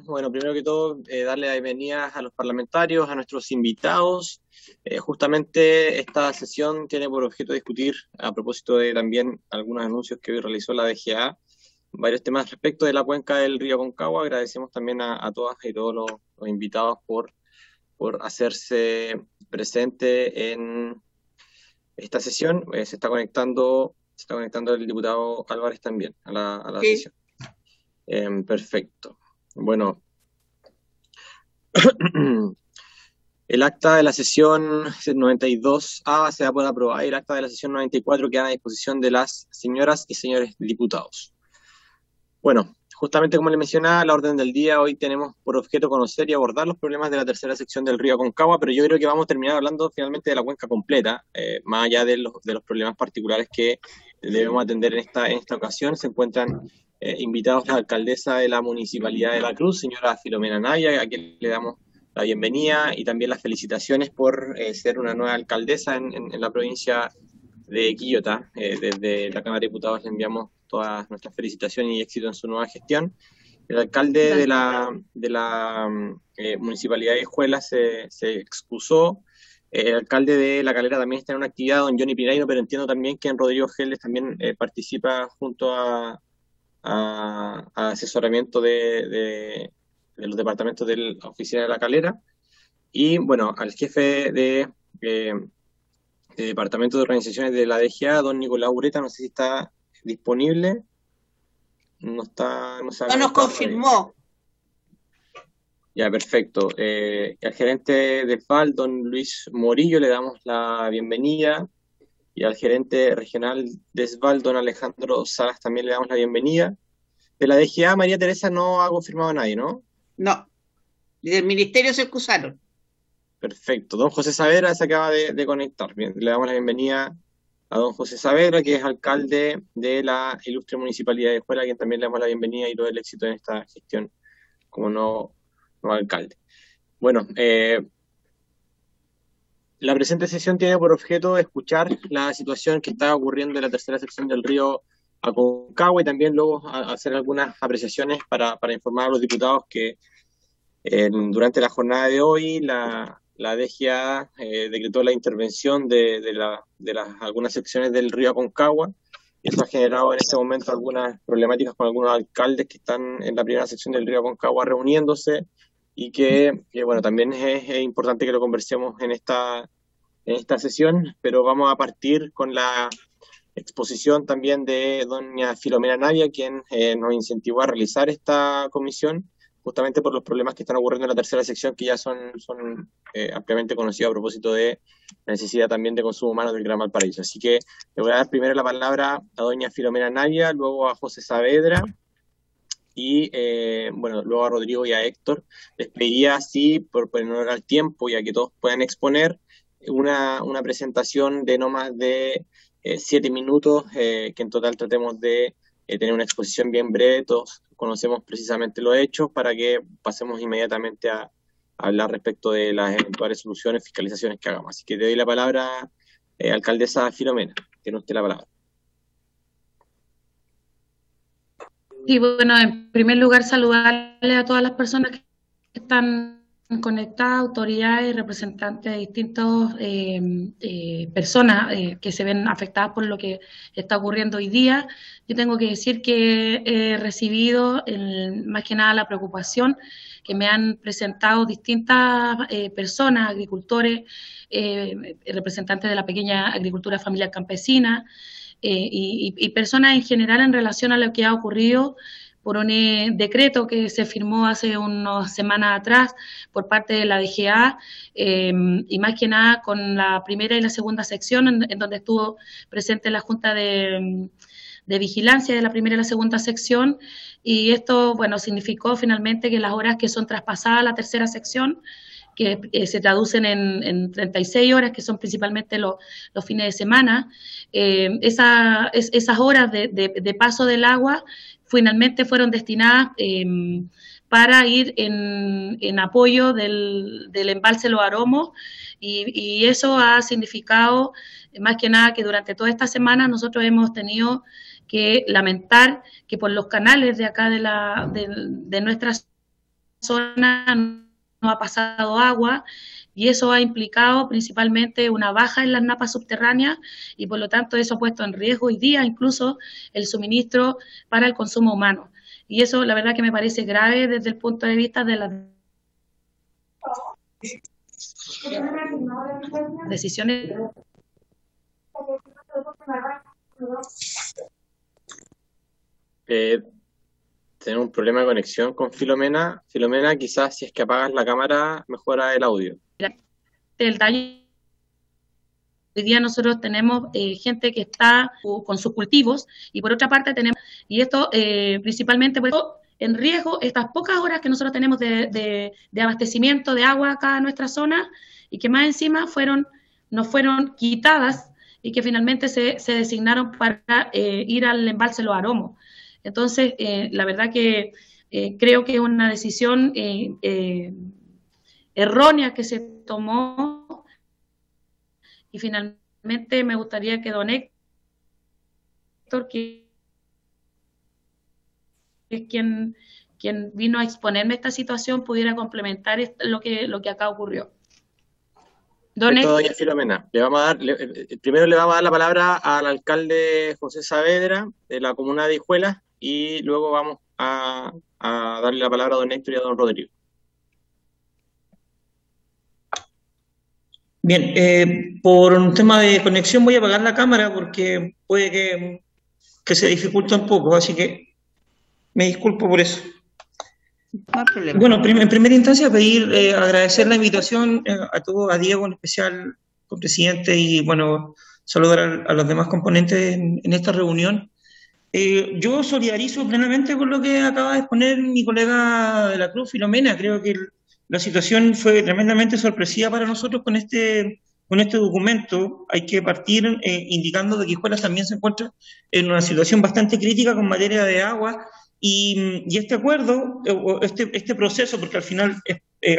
Bueno, primero que todo, darle la bienvenida a los parlamentarios, a nuestros invitados. Justamente esta sesión tiene por objeto discutir, a propósito de también algunos anuncios que hoy realizó la DGA, varios temas respecto de la cuenca del río Aconcagua. Agradecemos también a todas y todos los invitados por hacerse presente en esta sesión. Se está conectando el diputado Álvarez también a la Sí. sesión. Perfecto. Bueno, el acta de la sesión 92A se va a poder aprobar, y el acta de la sesión 94 queda a disposición de las señoras y señores diputados. Bueno, justamente como les mencionaba, la orden del día hoy tenemos por objeto conocer y abordar los problemas de la tercera sección del río Aconcagua, pero yo creo que vamos a terminar hablando finalmente de la cuenca completa, más allá de los problemas particulares que debemos atender en esta ocasión. Se encuentran invitados la alcaldesa de la Municipalidad de La Cruz, señora Filomena Navia, a quien le damos la bienvenida y también las felicitaciones por ser una nueva alcaldesa en la provincia de Quillota. Desde la Cámara de Diputados le enviamos todas nuestras felicitaciones y éxito en su nueva gestión. El alcalde de la Municipalidad de Escuela se excusó. El alcalde de La Calera también está en una actividad, don Johnny Piraino, pero entiendo también que en Rodrigo Geles también participa junto a asesoramiento de los departamentos de la oficina de La Calera. Y bueno, al jefe de Departamento de Organizaciones de la DGA, don Nicolás Ureta, no sé si está disponible. No nos confirmó. Ya, perfecto. Al gerente de FAL, don Luis Morillo, le damos la bienvenida. Y al gerente regional de SVAL, don Alejandro Salas, también le damos la bienvenida. De la DGA, María Teresa no ha confirmado a nadie, ¿no? No. Y del ministerio se excusaron. Perfecto. Don José Saavedra se acaba de conectar. Bien, le damos la bienvenida a don José Saavedra, que es alcalde de la ilustre Municipalidad de Escuela, a quien también le damos la bienvenida y todo el éxito en esta gestión como nuevo alcalde. Bueno, la presente sesión tiene por objeto escuchar la situación que está ocurriendo en la tercera sección del río Aconcagua y también luego hacer algunas apreciaciones para informar a los diputados que durante la jornada de hoy la DGA decretó la intervención de algunas secciones del río Aconcagua. Eso ha generado en este momento algunas problemáticas con algunos alcaldes que están en la primera sección del río Aconcagua reuniéndose, y que bueno, también es importante que lo conversemos en esta sesión, pero vamos a partir con la exposición también de doña Filomena Navia, quien nos incentivó a realizar esta comisión, justamente por los problemas que están ocurriendo en la tercera sección, que ya son ampliamente conocidos a propósito de la necesidad también de consumo humano del Gran Valparaíso. Así que le voy a dar primero la palabra a doña Filomena Navia, luego a José Saavedra, y bueno, luego a Rodrigo y a Héctor. Les pediría así, por honor al tiempo y a que todos puedan exponer, una presentación de no más de 7 minutos, que en total tratemos de tener una exposición bien breve, todos conocemos precisamente los hechos, para que pasemos inmediatamente a hablar respecto de las eventuales soluciones, fiscalizaciones que hagamos. Así que te doy la palabra, alcaldesa Filomena, tiene usted la palabra. Sí, bueno, en primer lugar saludarle a todas las personas que están conectadas, autoridades, representantes de distintas personas que se ven afectadas por lo que está ocurriendo hoy día. Yo tengo que decir que he recibido más que nada la preocupación que me han presentado distintas personas, agricultores, representantes de la pequeña agricultura familiar campesina, y personas en general en relación a lo que ha ocurrido por un decreto que se firmó hace unas semanas atrás por parte de la DGA, y más que nada con la primera y la segunda sección, en donde estuvo presente la Junta de Vigilancia de la primera y la segunda sección, y esto, bueno, significó finalmente que las horas que son traspasadas a la tercera sección, que se traducen en 36 horas, que son principalmente los fines de semana, esas horas de paso del agua finalmente fueron destinadas para ir en apoyo del embalse Los Aromos, y eso ha significado más que nada que durante toda esta semana nosotros hemos tenido que lamentar que por los canales de acá de nuestra zona no ha pasado agua, y eso ha implicado principalmente una baja en las napas subterráneas, y por lo tanto eso ha puesto en riesgo hoy día incluso el suministro para el consumo humano. Y eso la verdad que me parece grave desde el punto de vista de las decisiones. Tenemos un problema de conexión con Filomena. Filomena, quizás si es que apagas la cámara, mejora el audio. El taller, hoy día nosotros tenemos gente que está con sus cultivos, y por otra parte tenemos, y esto principalmente por eso, en riesgo estas pocas horas que nosotros tenemos de abastecimiento de agua acá en nuestra zona, y que más encima nos fueron quitadas, y que finalmente se designaron para ir al embalse Los Aromos. Entonces, la verdad que creo que es una decisión errónea que se tomó, y finalmente me gustaría que don Héctor, que es quien vino a exponerme esta situación, pudiera complementar lo que acá ocurrió. Don Héctor. Doña Filomena, primero le vamos a dar la palabra al alcalde José Saavedra de la comuna de Hijuelas, y luego vamos a darle la palabra a don Héctor y a don Rodrigo. Bien, por un tema de conexión voy a apagar la cámara porque puede que se dificulte un poco, así que me disculpo por eso. No hay problema. Bueno, en primera instancia pedir, agradecer la invitación a Diego en especial, presidente, y bueno, saludar a los demás componentes en esta reunión. Yo solidarizo plenamente con lo que acaba de exponer mi colega de la Cruz, Filomena. Creo que la situación fue tremendamente sorpresiva para nosotros con este documento. Hay que partir indicando que Hijuelas también se encuentra en una situación bastante crítica con materia de agua, y este acuerdo, este proceso, porque al final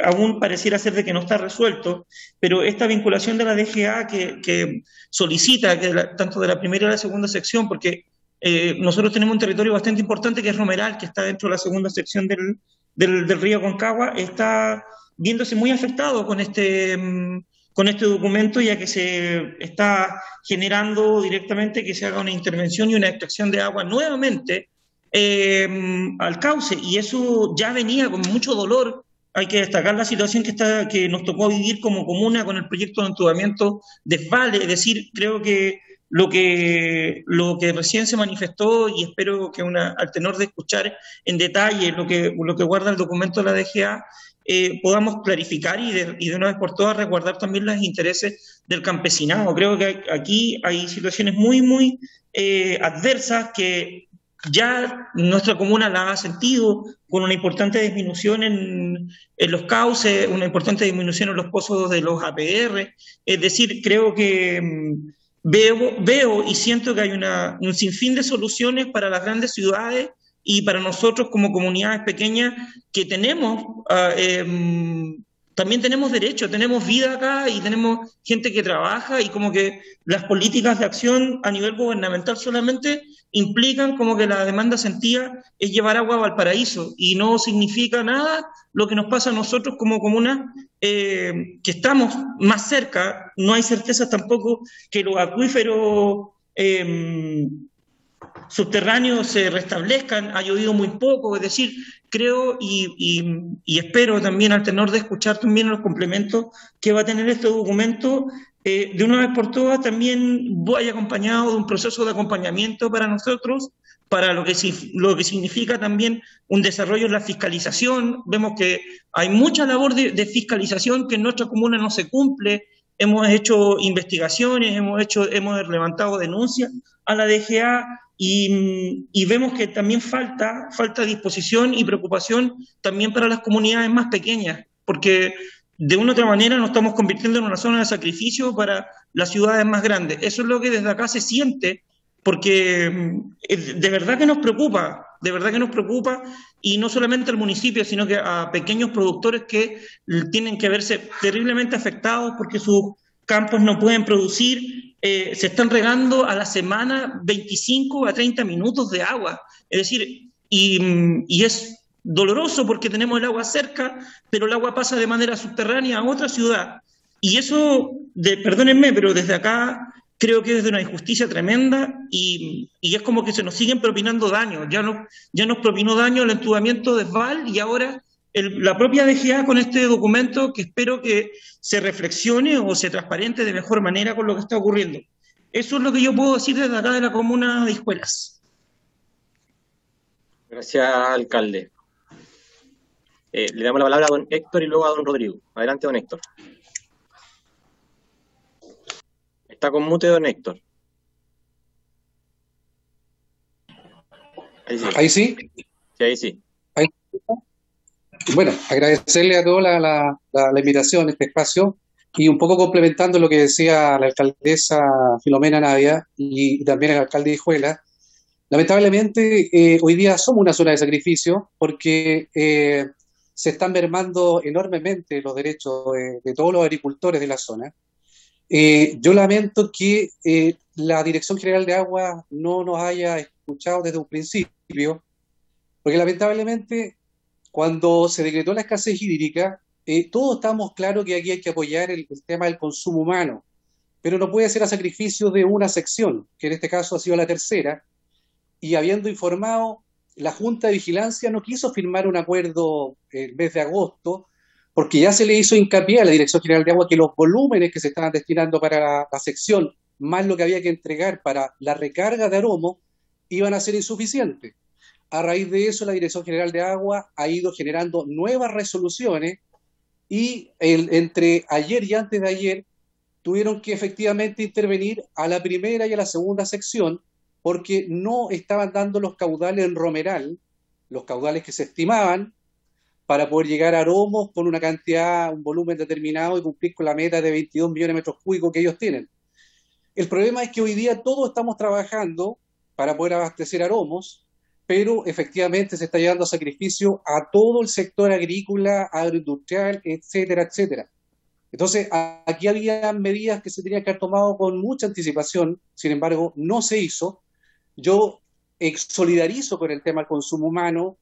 aún pareciera ser de que no está resuelto, pero esta vinculación de la DGA que solicita que tanto de la primera y la segunda sección, porque nosotros tenemos un territorio bastante importante que es Romeral, que está dentro de la segunda sección del río Concagua, está viéndose muy afectado con este documento, ya que se está generando directamente que se haga una intervención y una extracción de agua nuevamente al cauce, y eso ya venía con mucho dolor. Hay que destacar la situación que nos tocó vivir como comuna con el proyecto de entubamiento de Vale. Es decir, creo que lo que recién se manifestó, y espero que al tenor de escuchar en detalle lo que guarda el documento de la DGA, podamos clarificar y de una vez por todas resguardar también los intereses del campesinado. Creo que aquí hay situaciones muy, muy adversas que ya nuestra comuna la ha sentido, con una importante disminución en los cauces, una importante disminución en los pozos de los APR. Es decir, creo que veo y siento que hay un sinfín de soluciones para las grandes ciudades y para nosotros como comunidades pequeñas que tenemos, también tenemos derecho, tenemos vida acá y tenemos gente que trabaja, y como que las políticas de acción a nivel gubernamental solamente implican como que la demanda sentida es llevar agua a Valparaíso, y no significa nada lo que nos pasa a nosotros como comuna, que estamos más cerca. No hay certeza tampoco que los acuíferos subterráneos se restablezcan. Ha llovido muy poco. Es decir, creo y espero también, al tenor de escuchar también los complementos que va a tener este documento, de una vez por todas también vaya acompañado de un proceso de acompañamiento para nosotros, para lo que significa también un desarrollo en la fiscalización. Vemos que hay mucha labor de fiscalización que en nuestra comuna no se cumple. Hemos hecho investigaciones, hemos levantado denuncias a la DGA, y vemos que también falta disposición y preocupación también para las comunidades más pequeñas, porque de una u otra manera nos estamos convirtiendo en una zona de sacrificio para las ciudades más grandes. Eso es lo que desde acá se siente, porque de verdad que nos preocupa, y no solamente al municipio, sino que a pequeños productores que tienen que verse terriblemente afectados porque sus campos no pueden producir, se están regando a la semana 25 a 30 minutos de agua. Es decir, y es doloroso porque tenemos el agua cerca, pero el agua pasa de manera subterránea a otra ciudad. Y eso, perdónenme, pero desde acá creo que es de una injusticia tremenda y es como que se nos siguen propinando daños. Ya nos propinó daño el entubamiento de Esval y ahora la propia DGA con este documento que espero que se reflexione o se transparente de mejor manera con lo que está ocurriendo. Eso es lo que yo puedo decir desde acá de la comuna de Hijuelas. Gracias, alcalde. Le damos la palabra a don Héctor y luego a don Rodrigo. Adelante, don Héctor. Está con mute, don Héctor. Ahí sí. ¿Ahí sí? Sí, ahí sí. ¿Ahí? Bueno, agradecerle a todos la invitación a este espacio y un poco complementando lo que decía la alcaldesa Filomena Navia y también el alcalde de Hijuelas. Lamentablemente, hoy día somos una zona de sacrificio porque se están mermando enormemente los derechos de todos los agricultores de la zona. Yo lamento que la Dirección General de Agua no nos haya escuchado desde un principio, porque lamentablemente cuando se decretó la escasez hídrica, todos estamos claros que aquí hay que apoyar el tema del consumo humano, pero no puede ser a sacrificio de una sección, que en este caso ha sido la tercera, y habiendo informado, la Junta de Vigilancia no quiso firmar un acuerdo el mes de agosto, porque ya se le hizo hincapié a la Dirección General de Agua que los volúmenes que se estaban destinando para la sección, más lo que había que entregar para la recarga de Aromo, iban a ser insuficientes. A raíz de eso, la Dirección General de Agua ha ido generando nuevas resoluciones y entre ayer y antes de ayer tuvieron que efectivamente intervenir a la primera y a la segunda sección porque no estaban dando los caudales en Romeral, los caudales que se estimaban, para poder llegar a Aromos con una cantidad, un volumen determinado y cumplir con la meta de 22 millones de metros cúbicos que ellos tienen. El problema es que hoy día todos estamos trabajando para poder abastecer Aromos, pero efectivamente se está llevando a sacrificio a todo el sector agrícola, agroindustrial, etcétera, etcétera. Entonces, aquí había medidas que se tenían que haber tomado con mucha anticipación, sin embargo, no se hizo. Yo solidarizo con el tema del consumo humano,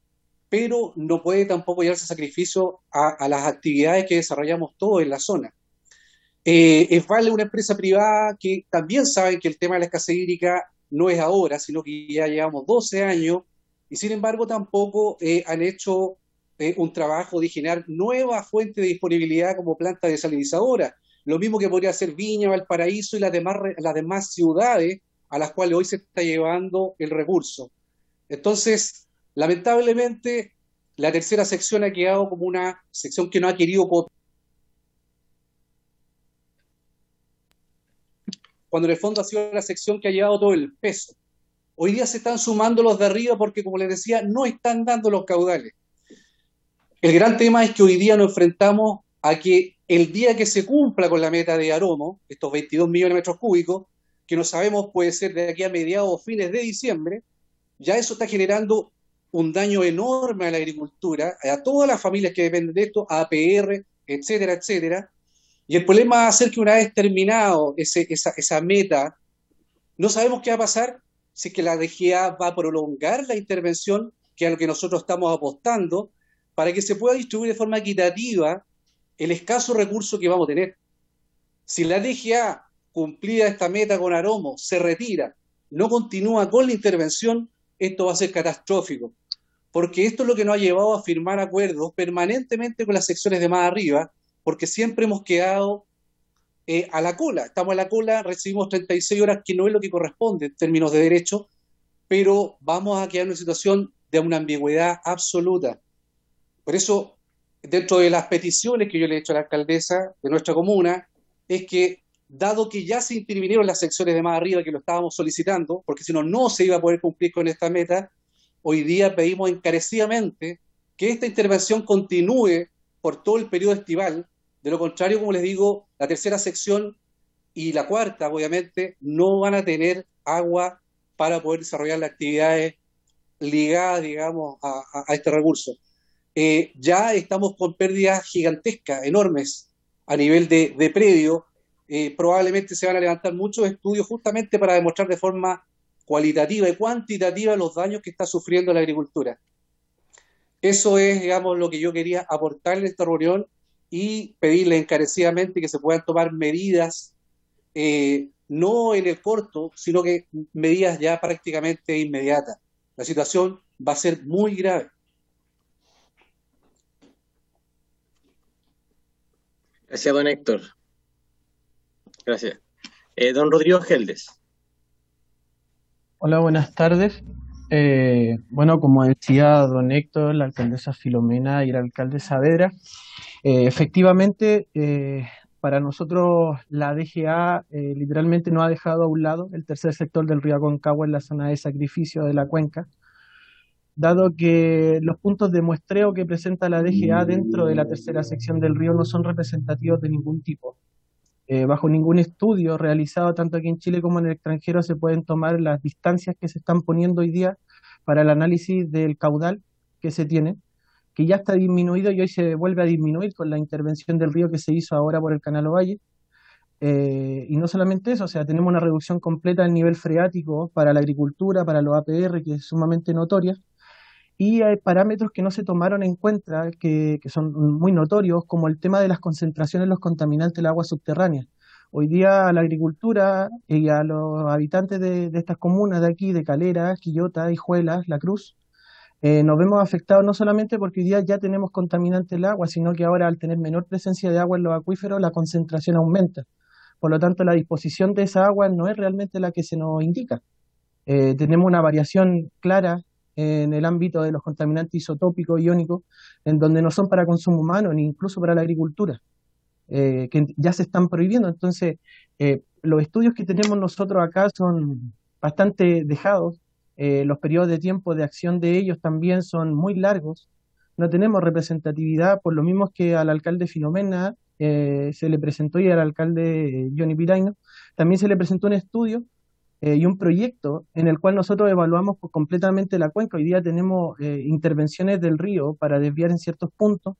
pero no puede tampoco llevarse sacrificio a las actividades que desarrollamos todos en la zona. Esval es una empresa privada que también saben que el tema de la escasez hídrica no es ahora, sino que ya llevamos 12 años, y sin embargo tampoco han hecho un trabajo de generar nuevas fuentes de disponibilidad como planta desalinizadora, lo mismo que podría hacer Viña, Valparaíso y las demás ciudades a las cuales hoy se está llevando el recurso. Entonces, lamentablemente, la tercera sección ha quedado como una sección que no ha querido cooperar, cuando en el fondo ha sido la sección que ha llevado todo el peso. Hoy día se están sumando los de arriba porque, como les decía, no están dando los caudales. El gran tema es que hoy día nos enfrentamos a que el día que se cumpla con la meta de Aromo, estos 22 millones de metros cúbicos, que no sabemos puede ser de aquí a mediados o fines de diciembre, ya eso está generando un daño enorme a la agricultura, a todas las familias que dependen de esto, a APR, etcétera, etcétera. Y el problema va a ser que una vez terminado esa meta, no sabemos qué va a pasar si es que la DGA va a prolongar la intervención, que es a lo que nosotros estamos apostando, para que se pueda distribuir de forma equitativa el escaso recurso que vamos a tener. Si la DGA, cumplida esta meta con Aromo, se retira, no continúa con la intervención, esto va a ser catastrófico, porque esto es lo que nos ha llevado a firmar acuerdos permanentemente con las secciones de más arriba, porque siempre hemos quedado a la cola, estamos a la cola, recibimos 36 horas, que no es lo que corresponde en términos de derecho, pero vamos a quedar en una situación de una ambigüedad absoluta. Por eso, dentro de las peticiones que yo le he hecho a la alcaldesa de nuestra comuna, es que, dado que ya se intervinieron las secciones de más arriba que lo estábamos solicitando, porque si no, no se iba a poder cumplir con esta meta, hoy día pedimos encarecidamente que esta intervención continúe por todo el periodo estival. De lo contrario, como les digo, la tercera sección y la cuarta, obviamente, no van a tener agua para poder desarrollar las actividades ligadas, digamos, a este recurso. Ya estamos con pérdidas gigantescas, enormes, a nivel de predio, probablemente se van a levantar muchos estudios justamente para demostrar de forma cualitativa y cuantitativa los daños que está sufriendo la agricultura. Eso es, digamos, lo que yo quería aportar en esta reunión y pedirle encarecidamente que se puedan tomar medidas, no en el corto, sino que medidas ya prácticamente inmediatas. La situación va a ser muy grave. Gracias, don Héctor. Gracias. Don Rodrigo Geldes. Hola, buenas tardes. Bueno, como decía don Héctor, la alcaldesa Filomena y el alcalde Saavedra, efectivamente, para nosotros la DGA literalmente no ha dejado a un lado el tercer sector del río Aconcagua en la zona de sacrificio de la cuenca, dado que los puntos de muestreo que presenta la DGA dentro de la tercera sección del río no son representativos de ningún tipo. Bajo ningún estudio realizado tanto aquí en Chile como en el extranjero se pueden tomar las distancias que se están poniendo hoy día para el análisis del caudal que se tiene, que ya está disminuido y hoy se vuelve a disminuir con la intervención del río que se hizo ahora por el Canal Ovalle. Y no solamente eso, o sea, tenemos una reducción completa del nivel freático para la agricultura, para los APR, que es sumamente notoria, y hay parámetros que no se tomaron en cuenta, que son muy notorios, como el tema de las concentraciones de los contaminantes del agua subterránea. Hoy día a la agricultura y a los habitantes de estas comunas de aquí, de Calera, Quillota, Hijuelas, La Cruz, nos vemos afectados no solamente porque hoy día ya tenemos contaminante el agua, sino que ahora al tener menor presencia de agua en los acuíferos, la concentración aumenta. Por lo tanto, la disposición de esa agua no es realmente la que se nos indica. Tenemos una variación clara en el ámbito de los contaminantes isotópicos, iónicos, en donde no son para consumo humano, ni incluso para la agricultura, que ya se están prohibiendo. Entonces, los estudios que tenemos nosotros acá son bastante dejados, los periodos de tiempo de acción de ellos también son muy largos, no tenemos representatividad, por lo mismo que al alcalde Filomena se le presentó y al alcalde Johnny Piraino también se le presentó un estudio y un proyecto en el cual nosotros evaluamos completamente la cuenca. Hoy día tenemos intervenciones del río para desviar en ciertos puntos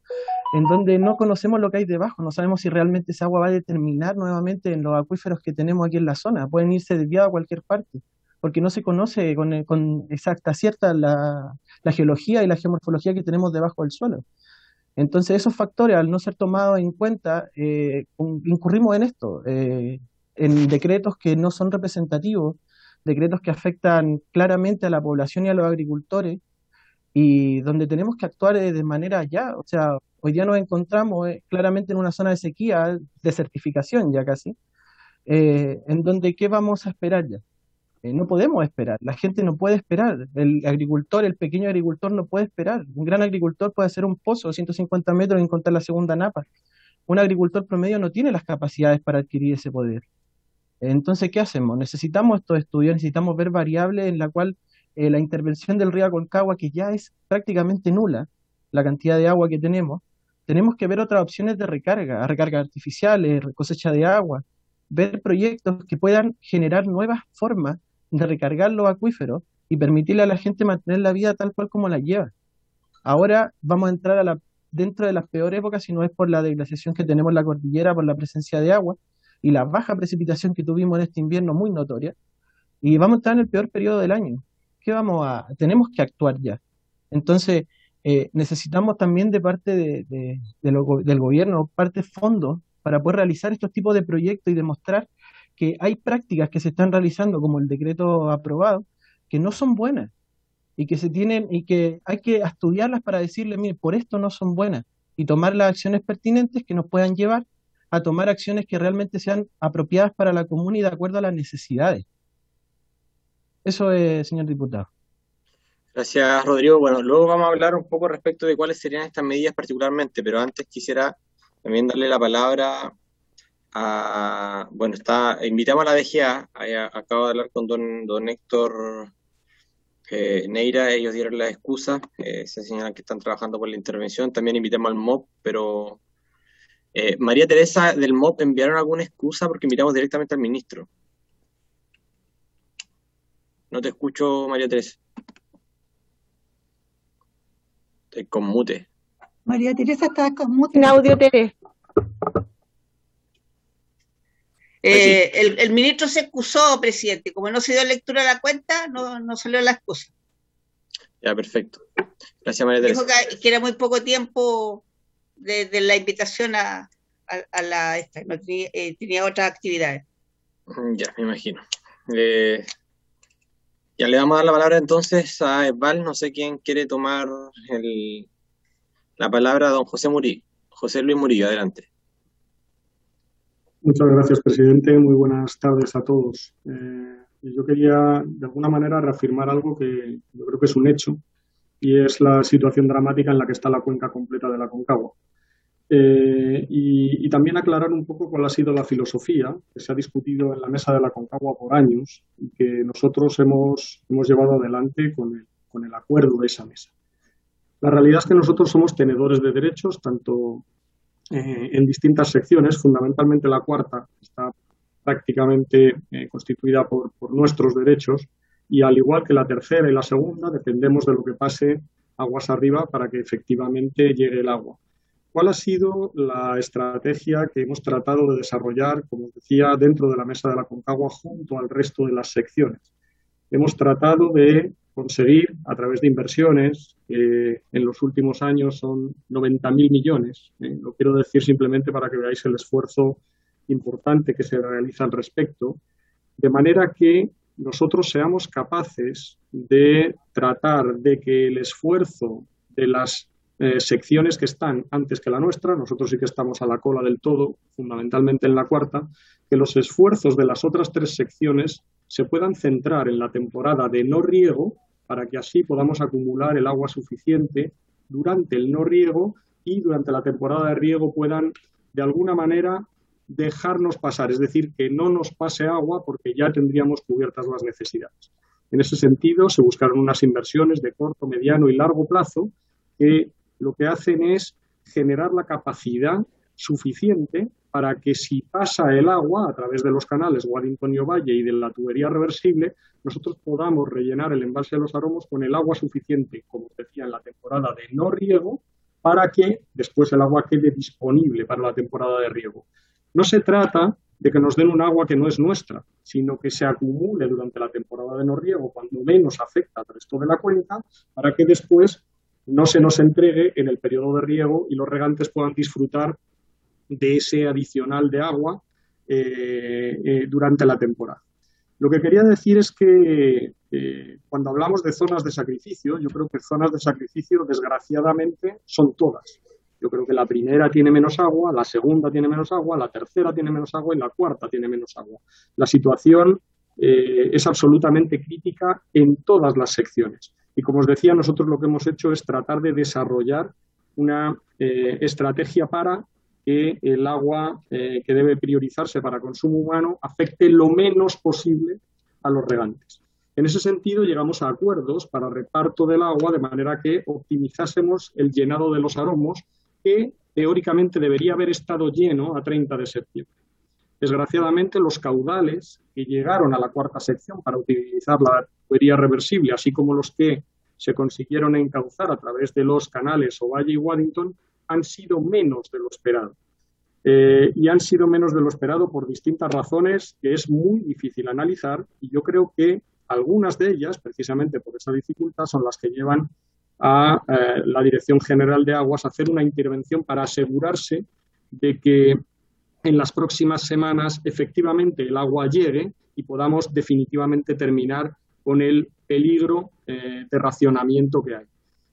en donde no conocemos lo que hay debajo, no sabemos si realmente esa agua va a determinar nuevamente en los acuíferos que tenemos aquí en la zona, pueden irse desviados a cualquier parte, porque no se conoce con exacta cierta la geología y la geomorfología que tenemos debajo del suelo. Entonces esos factores, al no ser tomados en cuenta, incurrimos en esto, en decretos que no son representativos, decretos que afectan claramente a la población y a los agricultores, y donde tenemos que actuar de manera ya. O sea, hoy día nos encontramos claramente en una zona de sequía, desertificación ya casi, en donde ¿qué vamos a esperar ya? No podemos esperar, la gente no puede esperar, el agricultor, el pequeño agricultor no puede esperar, un gran agricultor puede hacer un pozo de 150 metros y encontrar la segunda napa, un agricultor promedio no tiene las capacidades para adquirir ese poder. Entonces, ¿qué hacemos? Necesitamos estos estudios, necesitamos ver variables en la cual la intervención del río Aconcagua, que ya es prácticamente nula, la cantidad de agua que tenemos que ver otras opciones de recarga artificiales, cosecha de agua, ver proyectos que puedan generar nuevas formas de recargar los acuíferos y permitirle a la gente mantener la vida tal cual como la lleva. Ahora vamos a entrar dentro de las peores épocas, si no es por la desglaciación que tenemos en la cordillera, por la presencia de agua y la baja precipitación que tuvimos en este invierno muy notoria, y vamos a estar en el peor periodo del año. Tenemos que actuar ya. Entonces, necesitamos también de parte del gobierno, parte fondos para poder realizar estos tipos de proyectos y demostrar que hay prácticas que se están realizando, como el decreto aprobado, que no son buenas y que se tienen y que hay que estudiarlas para decirle, mire, por esto no son buenas, y tomar las acciones pertinentes que nos puedan llevar a tomar acciones que realmente sean apropiadas para la comuna y de acuerdo a las necesidades. Eso es, señor diputado. Gracias, Rodrigo. Bueno, luego vamos a hablar un poco respecto de cuáles serían estas medidas particularmente, pero antes quisiera también darle la palabra invitamos a la DGA, acabo de hablar con don Héctor Neira, ellos dieron la excusa, se señalan que están trabajando por la intervención, también invitamos al MOP, pero María Teresa del MOP, ¿enviaron alguna excusa? Porque invitamos directamente al ministro. No te escucho, María Teresa. Estoy con mute. María Teresa está con mute. En audio TV. El ministro se excusó, presidente. Como no se dio lectura a la cuenta, no salió la excusa. Ya, perfecto. Gracias, María Teresa. Dijo que era muy poco tiempo de la invitación a la esta. No tenía otras actividades. Ya, me imagino. Ya le vamos a dar la palabra entonces a Esval. No sé quién quiere tomar la palabra, don José Luis Murillo, adelante. Muchas gracias, presidente. Muy buenas tardes a todos. Yo quería, de alguna manera, reafirmar algo que yo creo que es un hecho, y es la situación dramática en la que está la cuenca completa de la Aconcagua. Y también aclarar un poco cuál ha sido la filosofía que se ha discutido en la mesa de la Aconcagua por años y que nosotros hemos llevado adelante con el acuerdo de esa mesa. La realidad es que nosotros somos tenedores de derechos, tanto en distintas secciones, fundamentalmente la cuarta está prácticamente constituida por nuestros derechos, y al igual que la tercera y la segunda, dependemos de lo que pase aguas arriba para que efectivamente llegue el agua. ¿Cuál ha sido la estrategia que hemos tratado de desarrollar, como os decía, dentro de la mesa de la Aconcagua junto al resto de las secciones? Hemos tratado de conseguir, a través de inversiones, que en los últimos años son 90.000 millones. Lo quiero decir simplemente para que veáis el esfuerzo importante que se realiza al respecto, de manera que nosotros seamos capaces de tratar de que el esfuerzo de las secciones que están antes que la nuestra, nosotros sí que estamos a la cola del todo, fundamentalmente en la cuarta, que los esfuerzos de las otras tres secciones se puedan centrar en la temporada de no riego para que así podamos acumular el agua suficiente durante el no riego y durante la temporada de riego puedan, de alguna manera, dejarnos pasar, es decir, que no nos pase agua porque ya tendríamos cubiertas las necesidades. En ese sentido, se buscaron unas inversiones de corto, mediano y largo plazo que lo que hacen es generar la capacidad suficiente para que si pasa el agua a través de los canales Waddington y Ovalle y de la tubería reversible, nosotros podamos rellenar el embalse de los Aromos con el agua suficiente, como os decía, en la temporada de no riego, para que después el agua quede disponible para la temporada de riego. No se trata de que nos den un agua que no es nuestra, sino que se acumule durante la temporada de no riego, cuando menos afecta al resto de la cuenca, para que después no se nos entregue en el periodo de riego y los regantes puedan disfrutar de ese adicional de agua durante la temporada. Lo que quería decir es que cuando hablamos de zonas de sacrificio, yo creo que zonas de sacrificio, desgraciadamente, son todas. Yo creo que la primera tiene menos agua, la segunda tiene menos agua, la tercera tiene menos agua y la cuarta tiene menos agua. La situación es absolutamente crítica en todas las secciones. Y como os decía, nosotros lo que hemos hecho es tratar de desarrollar una estrategia para que el agua que debe priorizarse para consumo humano afecte lo menos posible a los regantes. En ese sentido, llegamos a acuerdos para reparto del agua de manera que optimizásemos el llenado de los Aromos, que teóricamente debería haber estado lleno a 30 de septiembre. Desgraciadamente, los caudales que llegaron a la cuarta sección para utilizar la tubería reversible, así como los que se consiguieron encauzar a través de los canales Ovalle y Waddington, han sido menos de lo esperado. Y han sido menos de lo esperado por distintas razones que es muy difícil analizar, y yo creo que algunas de ellas, precisamente por esa dificultad, son las que llevan a la Dirección General de Aguas a hacer una intervención para asegurarse de que en las próximas semanas efectivamente el agua llegue y podamos definitivamente terminar con el peligro de racionamiento que hay.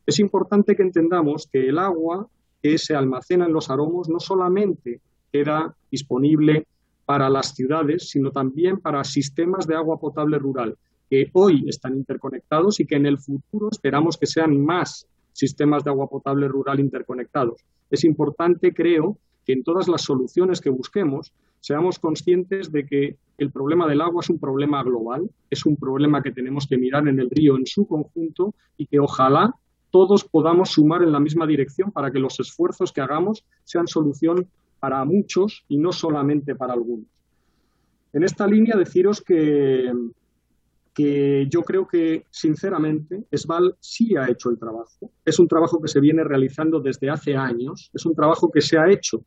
Es importante que entendamos que el agua que se almacena en los Aromos no solamente queda disponible para las ciudades, sino también para sistemas de agua potable rural, que hoy están interconectados y que en el futuro esperamos que sean más sistemas de agua potable rural interconectados. Es importante, creo, que en todas las soluciones que busquemos seamos conscientes de que el problema del agua es un problema global, es un problema que tenemos que mirar en el río en su conjunto y que ojalá todos podamos sumar en la misma dirección para que los esfuerzos que hagamos sean solución para muchos y no solamente para algunos. En esta línea deciros que yo creo que, sinceramente, Esval sí ha hecho el trabajo. Es un trabajo que se viene realizando desde hace años, es un trabajo que se ha hecho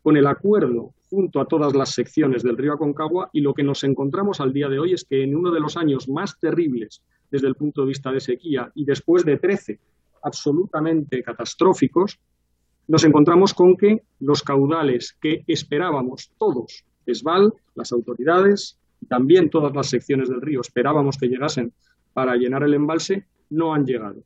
con el acuerdo junto a todas las secciones del río Aconcagua, y lo que nos encontramos al día de hoy es que en uno de los años más terribles desde el punto de vista de sequía y después de 13 absolutamente catastróficos, nos encontramos con que los caudales que esperábamos todos, ESVAL, las autoridades y también todas las secciones del río esperábamos que llegasen para llenar el embalse, no han llegado.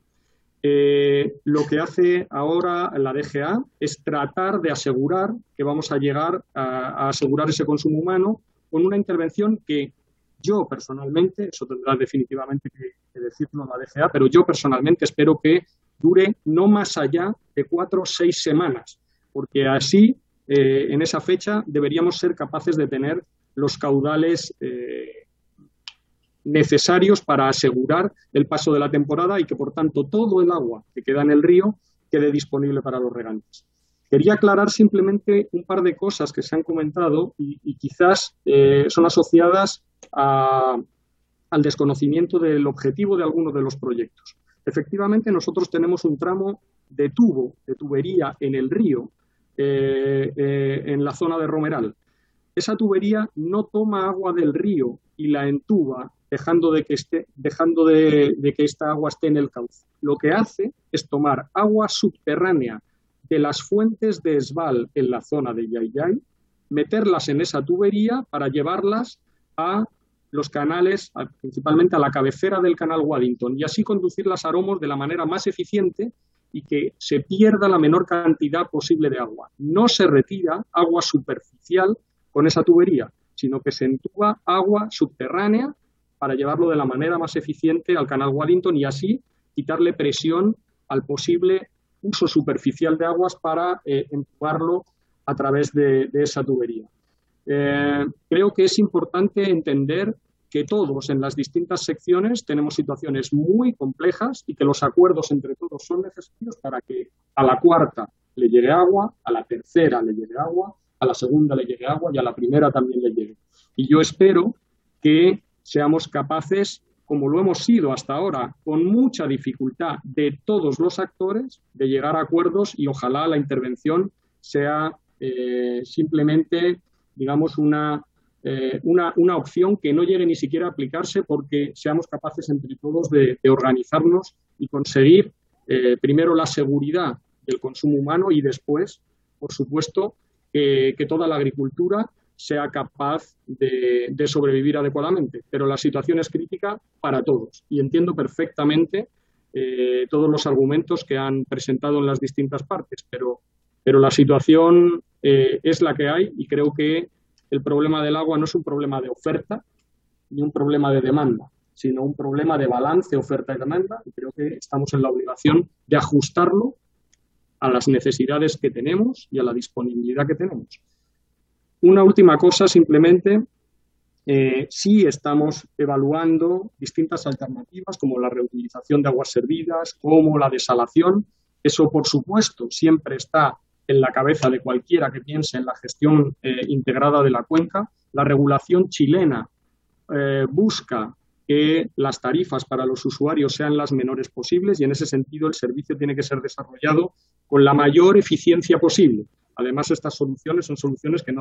Lo que hace ahora la DGA es tratar de asegurar que vamos a llegar a asegurar ese consumo humano con una intervención que yo personalmente, eso tendrá definitivamente que decirlo la DGA, pero yo personalmente espero que dure no más allá de 4 o 6 semanas, porque así en esa fecha deberíamos ser capaces de tener los caudales necesarios para asegurar el paso de la temporada y que, por tanto, todo el agua que queda en el río quede disponible para los regantes. Quería aclarar simplemente un par de cosas que se han comentado y quizás son asociadas al desconocimiento del objetivo de algunos de los proyectos. Efectivamente, nosotros tenemos un tramo de tubería en el río, en la zona de Romeral. Esa tubería no toma agua del río y la entuba, dejando de que esta agua esté en el cauce. Lo que hace es tomar agua subterránea de las fuentes de ESVAL en la zona de Yayay, meterlas en esa tubería para llevarlas a los canales, principalmente a la cabecera del canal Waddington, y así conducirlas a Aromos de la manera más eficiente y que se pierda la menor cantidad posible de agua. No se retira agua superficial con esa tubería, sino que se entuba agua subterránea para llevarlo de la manera más eficiente al canal Waddington y así quitarle presión al posible uso superficial de aguas para entubarlo a través de esa tubería. Creo que es importante entender que todos en las distintas secciones tenemos situaciones muy complejas y que los acuerdos entre todos son necesarios para que a la cuarta le llegue agua, a la tercera le llegue agua, a la segunda le llegue agua y a la primera también le llegue. Y yo espero que seamos capaces, como lo hemos sido hasta ahora, con mucha dificultad de todos los actores, de llegar a acuerdos y ojalá la intervención sea simplemente, digamos, una opción que no llegue ni siquiera a aplicarse porque seamos capaces entre todos de organizarnos y conseguir primero la seguridad del consumo humano y después, por supuesto, que toda la agricultura sea capaz de sobrevivir adecuadamente. Pero la situación es crítica para todos y entiendo perfectamente todos los argumentos que han presentado en las distintas partes, pero la situación es la que hay y creo que el problema del agua no es un problema de oferta ni un problema de demanda, sino un problema de balance oferta y demanda y creo que estamos en la obligación de ajustarlo a las necesidades que tenemos y a la disponibilidad que tenemos. Una última cosa, simplemente, sí estamos evaluando distintas alternativas como la reutilización de aguas servidas, como la desalación. Eso, por supuesto, siempre está en la cabeza de cualquiera que piense en la gestión integrada de la cuenca. La regulación chilena busca que las tarifas para los usuarios sean las menores posibles y, en ese sentido, el servicio tiene que ser desarrollado con la mayor eficiencia posible. Además, estas soluciones son soluciones que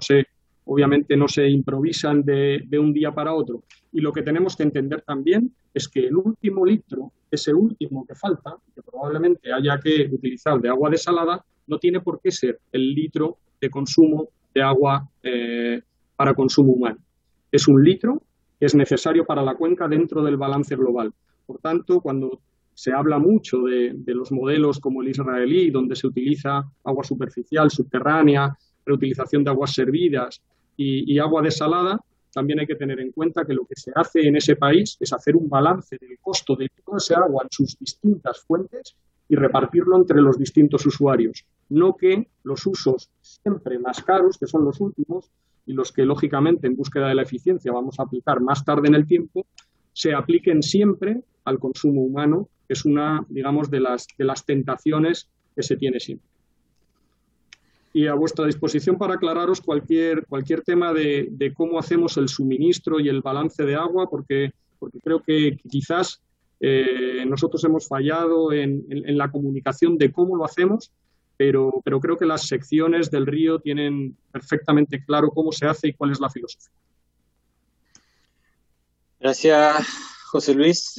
obviamente no se improvisan de un día para otro. Y lo que tenemos que entender también es que el último litro, ese último que falta, que probablemente haya que utilizar de agua desalada, no tiene por qué ser el litro de consumo de agua para consumo humano. Es un litro que es necesario para la cuenca dentro del balance global. Por tanto, cuando se habla mucho de los modelos como el israelí, donde se utiliza agua superficial, subterránea, reutilización de aguas servidas y agua desalada, también hay que tener en cuenta que lo que se hace en ese país es hacer un balance del costo de todo ese agua en sus distintas fuentes y repartirlo entre los distintos usuarios. No que los usos siempre más caros, que son los últimos, y los que, lógicamente, en búsqueda de la eficiencia vamos a aplicar más tarde en el tiempo, se apliquen siempre al consumo humano, que es una, digamos, de las tentaciones que se tiene siempre. Y a vuestra disposición para aclararos cualquier tema de cómo hacemos el suministro y el balance de agua, porque creo que quizás nosotros hemos fallado en la comunicación de cómo lo hacemos pero creo que las secciones del río tienen perfectamente claro cómo se hace y cuál es la filosofía. Gracias, José Luis.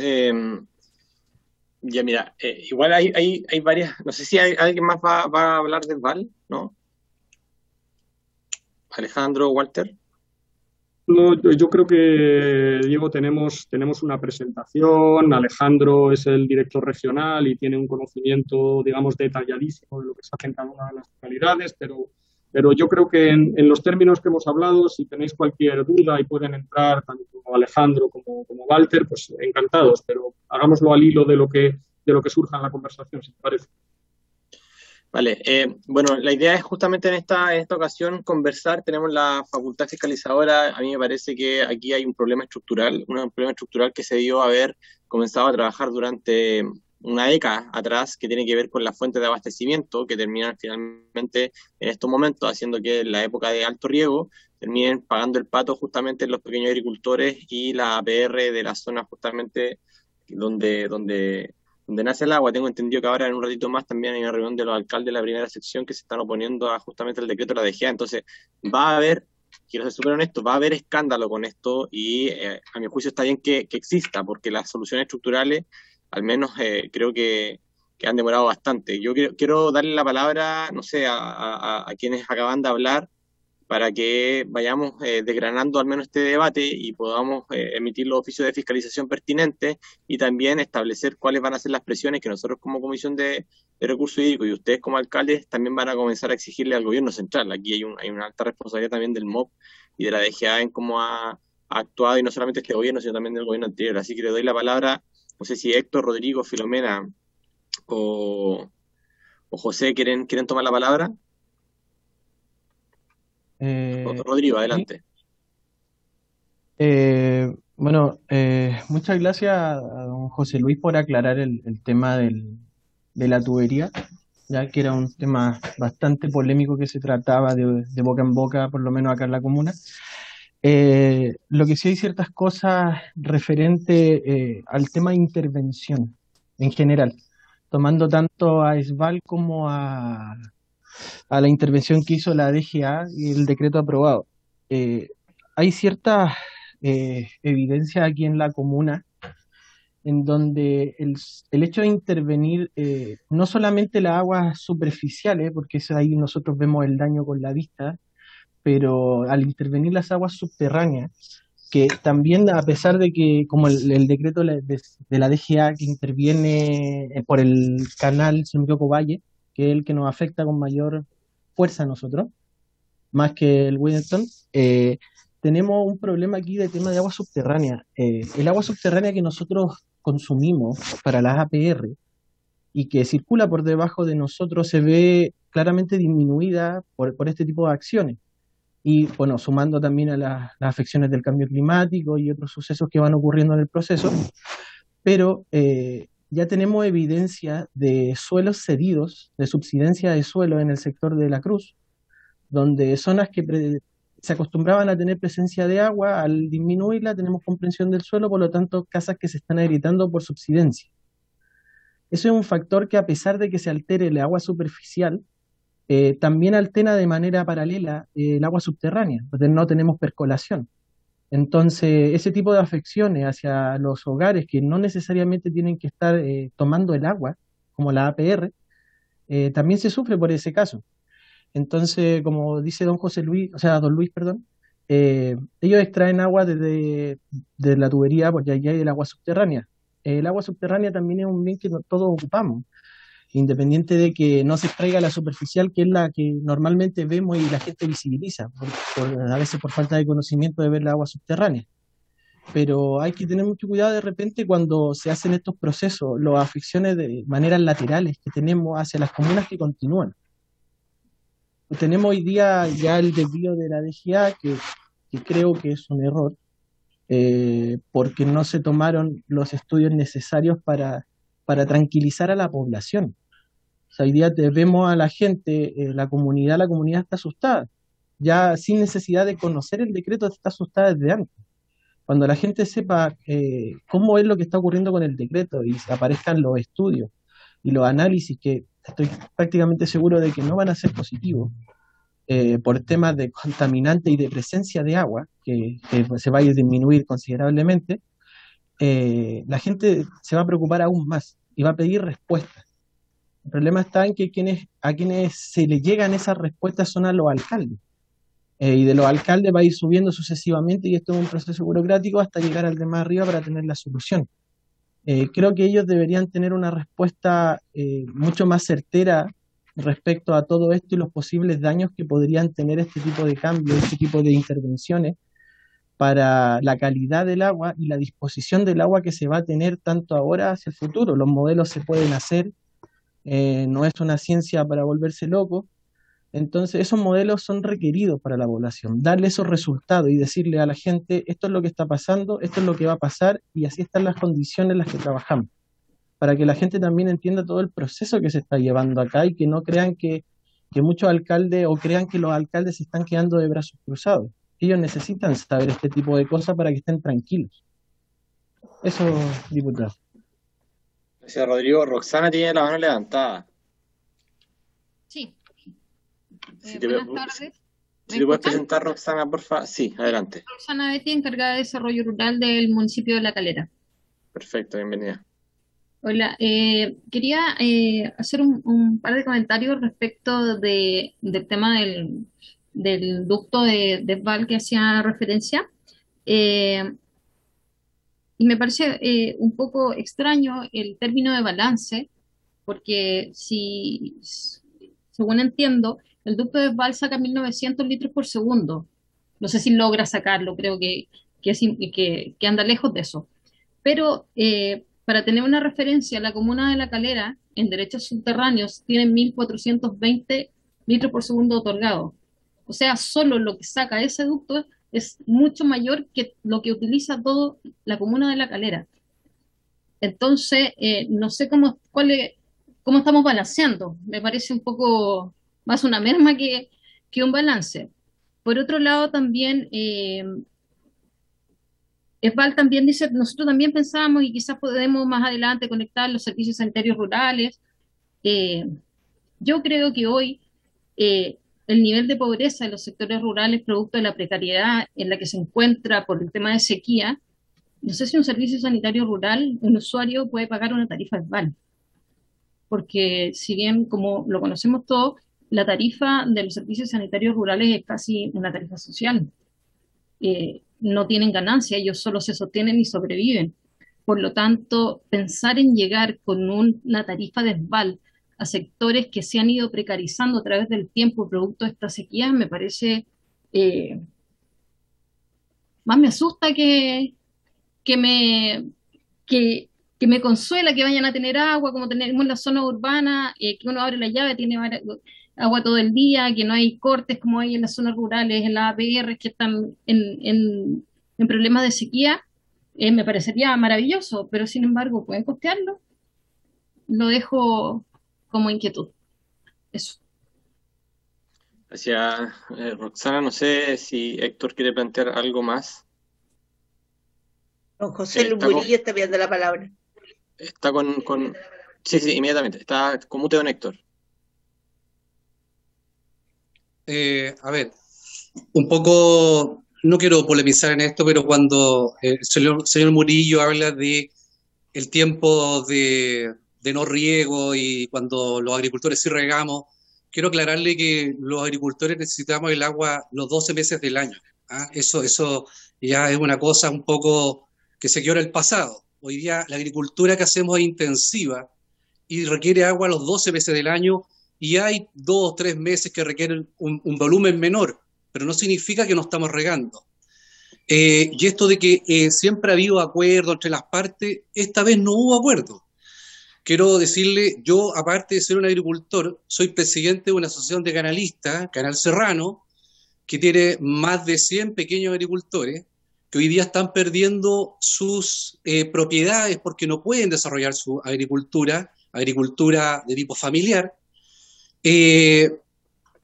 Ya mira, igual hay varias, no sé si alguien más va a hablar del VAL, ¿no? Alejandro, Walter. No, yo creo que, Diego, tenemos una presentación. Alejandro es el director regional y tiene un conocimiento, digamos, detalladísimo de lo que se hace en cada una de las localidades, pero yo creo que en los términos que hemos hablado, si tenéis cualquier duda y pueden entrar tanto Alejandro como Walter, pues encantados, pero hagámoslo al hilo de lo que surja en la conversación, si te parece. Vale, bueno, la idea es justamente en esta ocasión conversar. Tenemos la facultad fiscalizadora. A mí me parece que aquí hay un problema estructural que se dio a haber comenzado a trabajar durante una década atrás, que tiene que ver con las fuentes de abastecimiento, que terminan finalmente en estos momentos haciendo que en la época de alto riego terminen pagando el pato justamente los pequeños agricultores y la APR de la zona justamente donde nace el agua. Tengo entendido que ahora en un ratito más también hay una reunión de los alcaldes de la primera sección que se están oponiendo a justamente el decreto de la DGA. Entonces va a haber, quiero ser súper honesto, va a haber escándalo con esto y a mi juicio está bien que exista, porque las soluciones estructurales, al menos creo que han demorado bastante. Yo quiero darle la palabra, no sé, a quienes acaban de hablar, para que vayamos desgranando al menos este debate y podamos emitir los oficios de fiscalización pertinentes y también establecer cuáles van a ser las presiones que nosotros como Comisión de Recursos Hídricos y ustedes como alcaldes también van a comenzar a exigirle al gobierno central. Aquí hay una alta responsabilidad también del MOP y de la DGA en cómo ha actuado, y no solamente este gobierno, sino también del gobierno anterior. Así que le doy la palabra, no sé si Héctor, Rodrigo, Filomena o José quieren tomar la palabra. Rodrigo, adelante. Bueno, muchas gracias a don José Luis por aclarar el tema de la tubería, ya que era un tema bastante polémico que se trataba de boca en boca, por lo menos acá en la comuna. Lo que sí hay ciertas cosas referente al tema de intervención en general, tomando tanto a ESVAL como a la intervención que hizo la DGA y el decreto aprobado. Hay ciertas evidencias aquí en la comuna en donde el hecho de intervenir no solamente las aguas superficiales, porque ahí nosotros vemos el daño con la vista, pero al intervenir las aguas subterráneas, que también, a pesar de que, como el decreto de la DGA que interviene por el canal Simioco Valle, que es el que nos afecta con mayor fuerza a nosotros, más que el Wellington, tenemos un problema aquí de tema de agua subterránea. El agua subterránea que nosotros consumimos para las APR y que circula por debajo de nosotros se ve claramente disminuida por este tipo de acciones. Y bueno, sumando también a las afecciones del cambio climático y otros sucesos que van ocurriendo en el proceso, pero ya tenemos evidencia de suelos cedidos, de subsidencia de suelo en el sector de La Cruz, donde zonas que se acostumbraban a tener presencia de agua, al disminuirla tenemos comprensión del suelo, por lo tanto casas que se están agrietando por subsidencia. Eso es un factor que, a pesar de que se altere el agua superficial, también altera de manera paralela el agua subterránea, porque no tenemos percolación. Entonces, ese tipo de afecciones hacia los hogares que no necesariamente tienen que estar tomando el agua, como la APR, también se sufre por ese caso. Entonces, como dice don José Luis, o sea, don Luis, perdón, ellos extraen agua de la tubería porque allí hay el agua subterránea. El agua subterránea también es un bien que todos ocupamos, independiente de que no se extraiga la superficial, que es la que normalmente vemos y la gente visibiliza, a veces por falta de conocimiento de ver la agua subterránea. Pero hay que tener mucho cuidado de repente cuando se hacen estos procesos, las afecciones de maneras laterales que tenemos hacia las comunas que continúan. Tenemos hoy día ya el desvío de la DGA, que creo que es un error, porque no se tomaron los estudios necesarios para tranquilizar a la población. O sea, hoy día vemos a la gente, la comunidad está asustada, ya sin necesidad de conocer el decreto está asustada desde antes. Cuando la gente sepa cómo es lo que está ocurriendo con el decreto y aparezcan los estudios y los análisis que estoy prácticamente seguro de que no van a ser positivos por temas de contaminante y de presencia de agua, que se va a disminuir considerablemente, la gente se va a preocupar aún más y va a pedir respuestas. El problema está en que a quienes se les llegan esas respuestas son a los alcaldes. Y de los alcaldes va a ir subiendo sucesivamente y esto es un proceso burocrático hasta llegar al de más arriba para tener la solución. Creo que ellos deberían tener una respuesta mucho más certera respecto a todo esto y los posibles daños que podrían tener este tipo de cambios, este tipo de intervenciones para la calidad del agua y la disposición del agua que se va a tener tanto ahora hacia el futuro. Los modelos se pueden hacer, no es una ciencia para volverse loco. Entonces, esos modelos son requeridos para la población, darle esos resultados y decirle a la gente, esto es lo que está pasando, esto es lo que va a pasar y así están las condiciones en las que trabajamos, para que la gente también entienda todo el proceso que se está llevando acá y que no crean que muchos alcaldes o crean que los alcaldes se están quedando de brazos cruzados. Ellos necesitan saber este tipo de cosas para que estén tranquilos. Eso, diputado. Gracias, Rodrigo. Roxana tiene la mano levantada. Sí. Si te, Buenas tardes. si te puedes presentar, Roxana, por favor. Sí, adelante. Roxana Betty, encargada de desarrollo rural del municipio de La Calera. Perfecto, bienvenida. Hola, quería hacer un par de comentarios respecto del tema del ducto de Esval que hacía referencia. Y me parece un poco extraño el término de balance, porque según entiendo, el ducto de Esval saca 1900 litros por segundo. No sé si logra sacarlo, creo que anda lejos de eso. Pero para tener una referencia, la comuna de La Calera, en derechos subterráneos, tiene 1420 litros por segundo otorgados. O sea, solo lo que saca ese ducto es mucho mayor que lo que utiliza toda la comuna de La Calera. Entonces, no sé cómo estamos balanceando. Me parece un poco más una merma que un balance. Por otro lado, también, Esval también dice, nosotros también pensábamos y quizás podemos más adelante conectar los servicios sanitarios rurales. Yo creo que hoy el nivel de pobreza de los sectores rurales, producto de la precariedad en la que se encuentra por el tema de sequía, no sé si un servicio sanitario rural, un usuario puede pagar una tarifa Esval. Porque si bien, como lo conocemos todos, la tarifa de los servicios sanitarios rurales es casi una tarifa social. No tienen ganancia, ellos solo se sostienen y sobreviven. Por lo tanto, pensar en llegar con una tarifa de Esval a sectores que se han ido precarizando a través del tiempo producto de esta sequía me parece más me asusta que me consuela que vayan a tener agua, como tenemos en la zona urbana, que uno abre la llave, tiene agua todo el día, que no hay cortes como hay en las zonas rurales, en las APR que están en problemas de sequía. Me parecería maravilloso, pero sin embargo, ¿pueden costearlo? Lo dejo como inquietud. Eso. Gracias, Roxana. No sé si Héctor quiere plantear algo más. Don José Luis Murillo está pidiendo la palabra. Está Sí, inmediatamente. Está con mute don Héctor. A ver, un poco, no quiero polemizar en esto, pero cuando el señor Murillo habla de el tiempo de no riego y cuando los agricultores sí regamos, quiero aclararle que los agricultores necesitamos el agua los 12 meses del año. Eso ya es una cosa un poco que se quedó en el pasado. Hoy día la agricultura que hacemos es intensiva y requiere agua los 12 meses del año y hay 2 o 3 meses que requieren un volumen menor, pero no significa que no estamos regando. Y esto de que siempre ha habido acuerdo entre las partes, esta vez no hubo acuerdo. Quiero decirle, yo aparte de ser un agricultor, soy presidente de una asociación de canalistas, Canal Serrano, que tiene más de 100 pequeños agricultores, que hoy día están perdiendo sus propiedades porque no pueden desarrollar su agricultura de tipo familiar. Y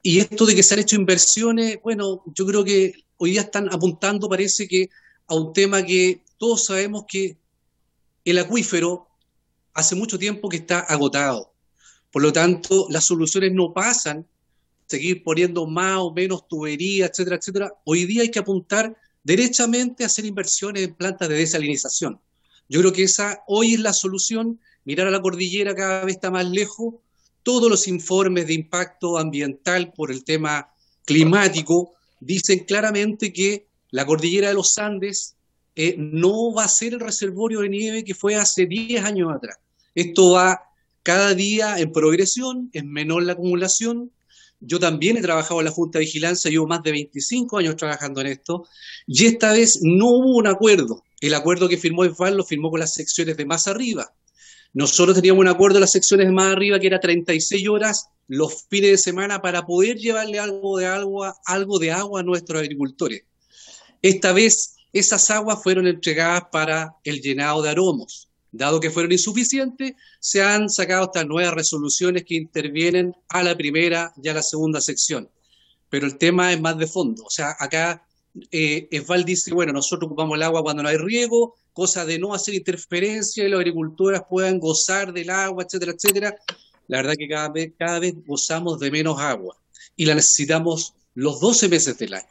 esto de que se han hecho inversiones, bueno, yo creo que hoy día están apuntando, parece que, a un tema que todos sabemos que el acuífero hace mucho tiempo que está agotado. Por lo tanto, las soluciones no pasan seguir poniendo más o menos tuberías, etcétera, etcétera. Hoy día hay que apuntar derechamente a hacer inversiones en plantas de desalinización. Yo creo que esa hoy es la solución. Mirar a la cordillera cada vez está más lejos. Todos los informes de impacto ambiental por el tema climático dicen claramente que la cordillera de los Andes no va a ser el reservorio de nieve que fue hace 10 años atrás. Esto va cada día en progresión, es menor la acumulación. Yo también he trabajado en la Junta de Vigilancia, llevo más de 25 años trabajando en esto, y esta vez no hubo un acuerdo. El acuerdo que firmó EFVAL lo firmó con las secciones de más arriba. Nosotros teníamos un acuerdo en las secciones de más arriba que era 36 horas los fines de semana para poder llevarle algo de agua a nuestros agricultores. Esta vez esas aguas fueron entregadas para el llenado de aromos. Dado que fueron insuficientes, se han sacado estas nuevas resoluciones que intervienen a la primera y a la segunda sección. Pero el tema es más de fondo. O sea, acá EFVAL dice, bueno, nosotros ocupamos el agua cuando no hay riego, cosa de no hacer interferencia y los agricultores puedan gozar del agua, etcétera, etcétera. La verdad que cada vez gozamos de menos agua y la necesitamos los 12 meses del año.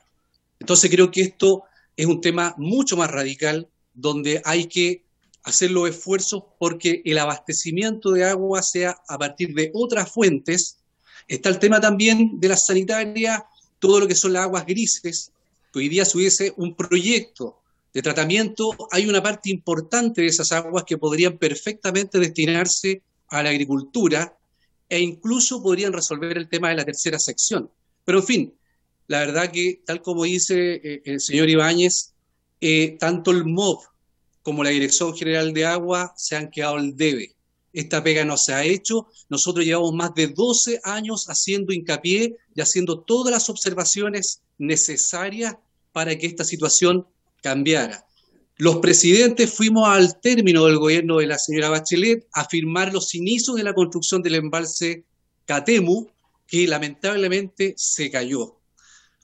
Entonces creo que esto es un tema mucho más radical donde hay que hacer los esfuerzos porque el abastecimiento de agua sea a partir de otras fuentes. Está el tema también de las sanitarias, todo lo que son las aguas grises, que hoy día si hubiese un proyecto de tratamiento, hay una parte importante de esas aguas que podrían perfectamente destinarse a la agricultura e incluso podrían resolver el tema de la tercera sección. Pero en fin, la verdad que tal como dice el señor Ibáñez, tanto el MOB como la Dirección General de Agua se han quedado al debe. Esta pega no se ha hecho. Nosotros llevamos más de 12 años haciendo hincapié y haciendo todas las observaciones necesarias para que esta situación cambiara. Los presidentes fuimos al término del gobierno de la señora Bachelet a firmar los inicios de la construcción del embalse Catemu, que lamentablemente se cayó.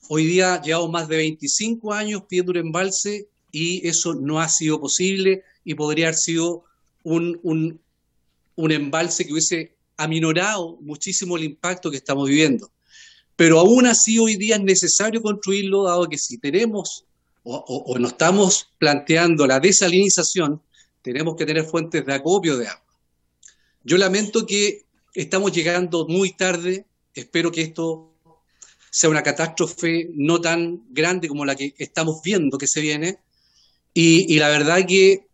Hoy día llevamos más de 25 años pidiendo un embalse y eso no ha sido posible y podría haber sido un embalse que hubiese aminorado muchísimo el impacto que estamos viviendo. Pero aún así hoy día es necesario construirlo, dado que si tenemos o no estamos planteando la desalinización, tenemos que tener fuentes de acopio de agua. Yo lamento que estamos llegando muy tarde, espero que esto sea una catástrofe no tan grande como la que estamos viendo que se viene, y la verdad que,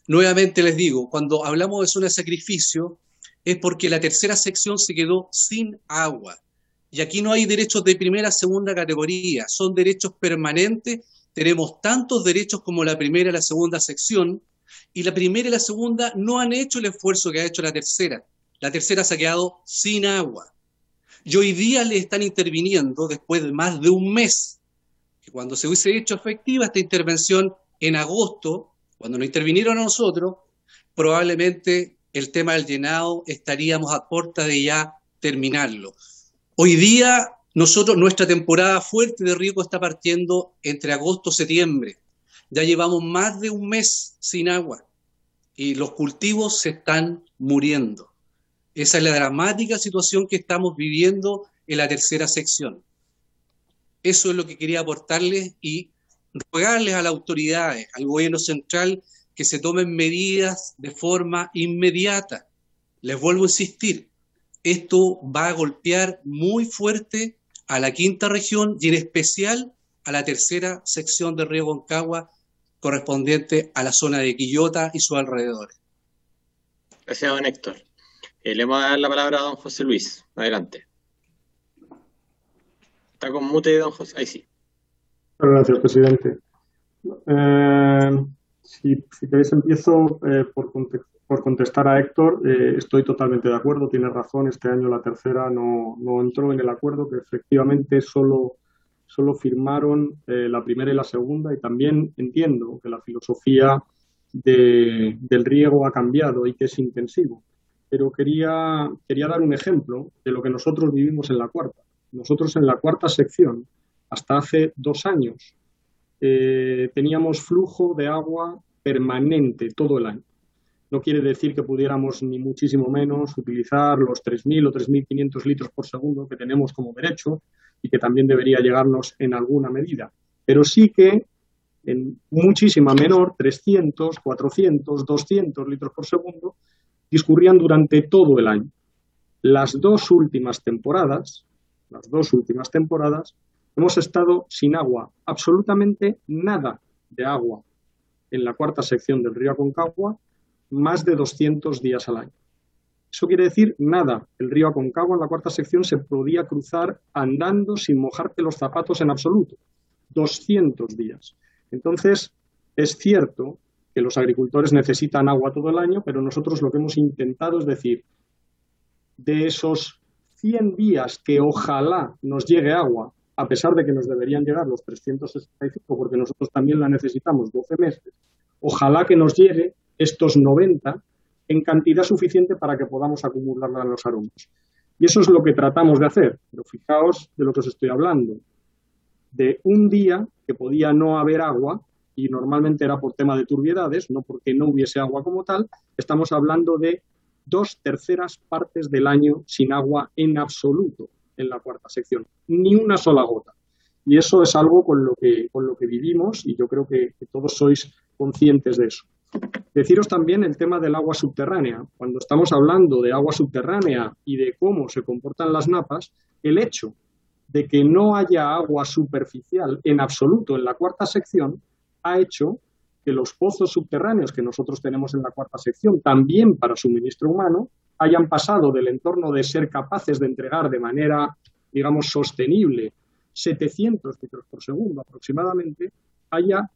nuevamente les digo, cuando hablamos de zona de sacrificio, es porque la tercera sección se quedó sin agua. Y aquí no hay derechos de primera, segunda categoría, son derechos permanentes. Tenemos tantos derechos como la primera y la segunda sección, y la primera y la segunda no han hecho el esfuerzo que ha hecho la tercera. La tercera se ha quedado sin agua. Y hoy día le están interviniendo después de más de un mes. Que cuando se hubiese hecho efectiva esta intervención en agosto, cuando nos intervinieron a nosotros, probablemente el tema del llenado estaríamos a puerta de ya terminarlo. Hoy día nuestra temporada fuerte de riego está partiendo entre agosto y septiembre. Ya llevamos más de un mes sin agua y los cultivos se están muriendo. Esa es la dramática situación que estamos viviendo en la tercera sección. Eso es lo que quería aportarles y rogarles a las autoridades, al gobierno central, que se tomen medidas de forma inmediata. Les vuelvo a insistir, esto va a golpear muy fuerte a la quinta región y en especial a la tercera sección del río Concagua, correspondiente a la zona de Quillota y sus alrededores. Gracias, don Héctor. Le vamos a dar la palabra a don José Luis. Adelante. Está con mute, don José. Ahí sí. Gracias, presidente. Si queréis empiezo por contestar a Héctor. Estoy totalmente de acuerdo, tiene razón. Este año la tercera no entró en el acuerdo, que efectivamente solo firmaron la primera y la segunda, y también entiendo que la filosofía del riego ha cambiado y que es intensivo. Pero quería dar un ejemplo de lo que nosotros vivimos en la cuarta. Nosotros en la cuarta sección, hasta hace 2 años, teníamos flujo de agua permanente todo el año. no quiere decir que pudiéramos ni muchísimo menos utilizar los 3.000 o 3.500 litros por segundo que tenemos como derecho y que también debería llegarnos en alguna medida. Pero sí que en muchísima menor, 300, 400, 200 litros por segundo, discurrían durante todo el año. Las dos últimas temporadas, hemos estado sin agua, absolutamente nada de agua en la cuarta sección del río Aconcagua, más de 200 días al año. Eso quiere decir nada. El río Aconcagua en la cuarta sección se podía cruzar andando sin mojarte los zapatos en absoluto. 200 días. Entonces, es cierto que los agricultores necesitan agua todo el año, pero nosotros lo que hemos intentado es decir, de esos 100 días que ojalá nos llegue agua, a pesar de que nos deberían llegar los 365, porque nosotros también la necesitamos 12 meses, ojalá que nos llegue estos 90 en cantidad suficiente para que podamos acumularla en los aromos. Y eso es lo que tratamos de hacer. Pero fijaos de lo que os estoy hablando. De un día que podía no haber agua, y normalmente era por tema de turbiedades, no porque no hubiese agua como tal, estamos hablando de 2/3 partes del año sin agua en absoluto en la cuarta sección. Ni una sola gota. Y eso es algo con lo que vivimos y yo creo que todos sois conscientes de eso. Deciros también el tema del agua subterránea. Cuando estamos hablando de agua subterránea y de cómo se comportan las napas, el hecho de que no haya agua superficial en absoluto en la cuarta sección ha hecho que los pozos subterráneos que nosotros tenemos en la cuarta sección, también para suministro humano, hayan pasado del entorno de ser capaces de entregar de manera, digamos, sostenible 700 litros por segundo aproximadamente, haya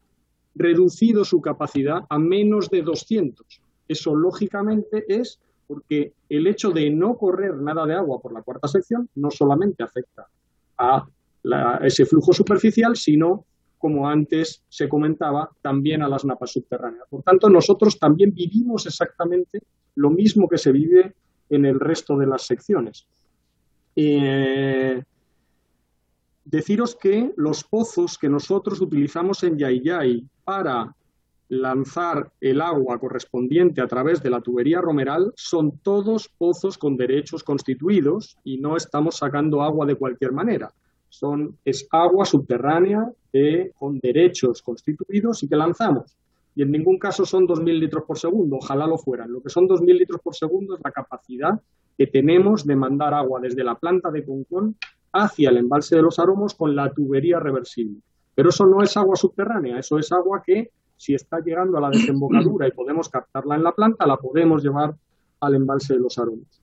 reducido su capacidad a menos de 200. Eso, lógicamente, es porque el hecho de no correr nada de agua por la cuarta sección no solamente afecta a ese flujo superficial, sino, como antes se comentaba, también a las napas subterráneas. Por tanto, nosotros también vivimos exactamente lo mismo que se vive en el resto de las secciones. Deciros que los pozos que nosotros utilizamos en Yayay para lanzar el agua correspondiente a través de la tubería Romeral son todos pozos con derechos constituidos y no estamos sacando agua de cualquier manera. Es agua subterránea con derechos constituidos y que lanzamos. Y en ningún caso son 2.000 litros por segundo, ojalá lo fueran. Lo que son 2.000 litros por segundo es la capacidad que tenemos de mandar agua desde la planta de Concón hacia el embalse de los Aromos con la tubería reversible. Pero eso no es agua subterránea, eso es agua que, si está llegando a la desembocadura y podemos captarla en la planta, la podemos llevar al embalse de los Aromos.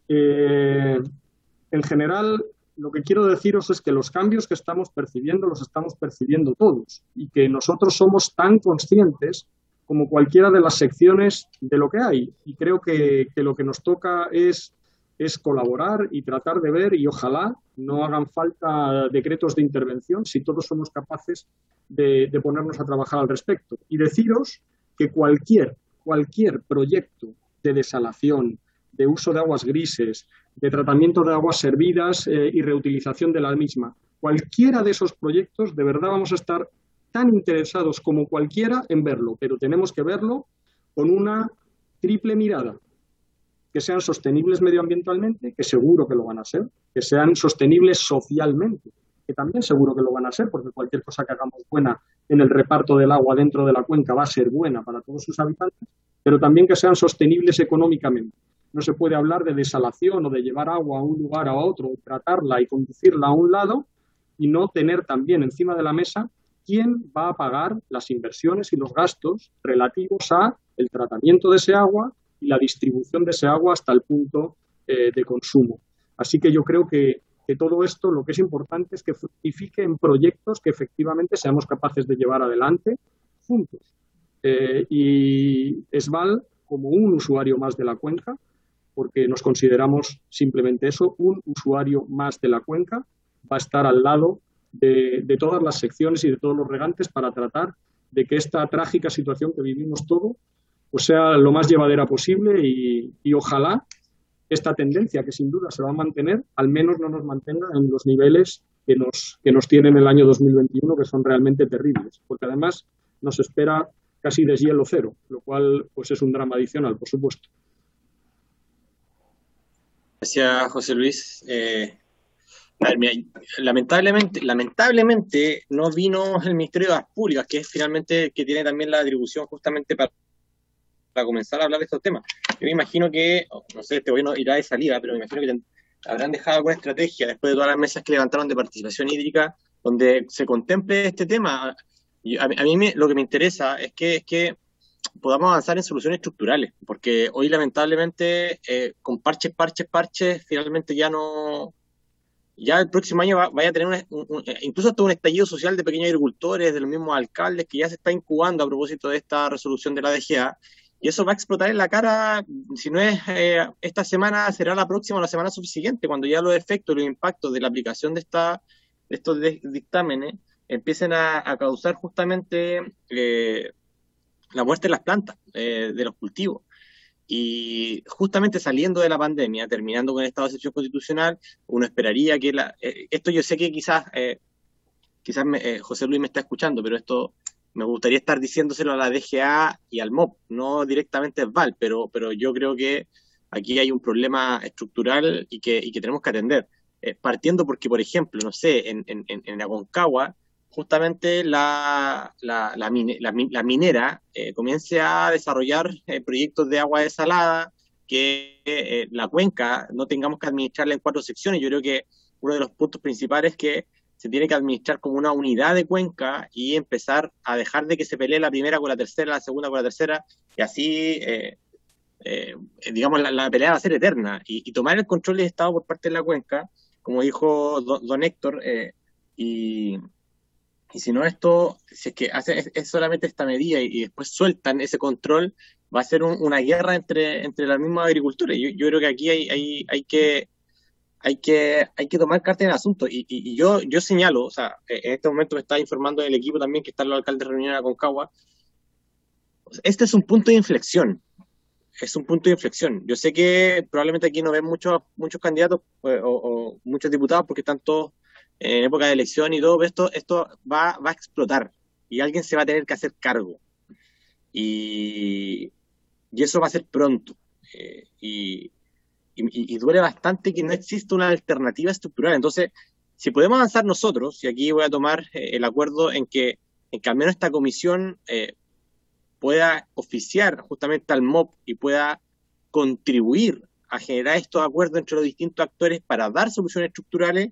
En general, lo que quiero deciros es que los cambios que estamos percibiendo los estamos percibiendo todos y que nosotros somos tan conscientes como cualquiera de las secciones de lo que hay. Y creo que lo que nos toca es colaborar y tratar de ver, y ojalá no hagan falta decretos de intervención si todos somos capaces de ponernos a trabajar al respecto. Y deciros que cualquier proyecto de desalación, de uso de aguas grises, de tratamiento de aguas servidas y reutilización de la misma, cualquiera de esos proyectos, de verdad vamos a estar tan interesados como cualquiera en verlo, pero tenemos que verlo con una triple mirada. Que sean sostenibles medioambientalmente, que seguro que lo van a ser, que sean sostenibles socialmente, que también seguro que lo van a ser, porque cualquier cosa que hagamos buena en el reparto del agua dentro de la cuenca va a ser buena para todos sus habitantes, pero también que sean sostenibles económicamente. No se puede hablar de desalación o de llevar agua a un lugar a otro, tratarla y conducirla a un lado y no tener también encima de la mesa quién va a pagar las inversiones y los gastos relativos a el tratamiento de ese agua y la distribución de ese agua hasta el punto de consumo. Así que yo creo que todo esto lo que es importante es que fructifique en proyectos que efectivamente seamos capaces de llevar adelante juntos. Y ESVAL, como un usuario más de la cuenca, porque nos consideramos simplemente eso, un usuario más de la cuenca, va a estar al lado de todas las secciones y de todos los regantes para tratar de que esta trágica situación que vivimos todos pues sea lo más llevadera posible y ojalá esta tendencia, que sin duda se va a mantener, al menos no nos mantenga en los niveles que nos tienen el año 2021, que son realmente terribles, porque además nos espera casi deshielo cero, lo cual pues es un drama adicional, por supuesto. Gracias, José Luis. A ver, mira, lamentablemente no vino el Ministerio de Obras Públicas, que es finalmente que tiene también la atribución justamente para comenzar a hablar de estos temas. Yo me imagino que, no sé, este gobierno irá de salida, pero me imagino que habrán dejado alguna estrategia después de todas las mesas que levantaron de participación hídrica, donde se contemple este tema. Y a mí lo que me interesa es que podamos avanzar en soluciones estructurales, porque hoy lamentablemente con parches, finalmente ya el próximo año vaya a tener incluso hasta un estallido social de pequeños agricultores, de los mismos alcaldes, que ya se está incubando a propósito de esta resolución de la DGA, y eso va a explotar en la cara, si no es esta semana, será la próxima o la semana subsiguiente, cuando ya los efectos, los impactos de la aplicación de estos dictámenes empiecen a causar justamente la muerte de las plantas, de los cultivos. Y justamente saliendo de la pandemia, terminando con el estado de excepción constitucional, uno esperaría que esto yo sé que quizás José Luis me está escuchando, pero esto me gustaría estar diciéndoselo a la DGA y al MOP, no directamente al VAL, pero yo creo que aquí hay un problema estructural y que tenemos que atender. Partiendo porque, por ejemplo, no sé, en Aconcagua, justamente la minera comience a desarrollar proyectos de agua desalada, que la cuenca no tengamos que administrarla en 4 secciones. Yo creo que uno de los puntos principales es que se tiene que administrar como una unidad de cuenca y empezar a dejar de que se pelee la primera con la tercera, la segunda con la tercera, y así, digamos, la pelea va a ser eterna. Y tomar el control del Estado por parte de la cuenca, como dijo don Héctor, y si no si es que es solamente esta medida y después sueltan ese control, va a ser una guerra entre los mismos agricultores. Yo creo que aquí hay que tomar carta en el asunto. Y yo señalo, o sea, en este momento me está informando el equipo también que están los alcaldes reunidos en Aconcagua. Este es un punto de inflexión. Es un punto de inflexión. Yo sé que probablemente aquí no ven muchos candidatos o muchos diputados porque están todos en época de elección y todo, pero esto va a explotar y alguien se va a tener que hacer cargo. Y eso va a ser pronto. Y duele bastante que no exista una alternativa estructural. Entonces, si podemos avanzar nosotros, y aquí voy a tomar el acuerdo en que al menos esta comisión pueda oficiar justamente al MOP y pueda contribuir a generar estos acuerdos entre los distintos actores para dar soluciones estructurales,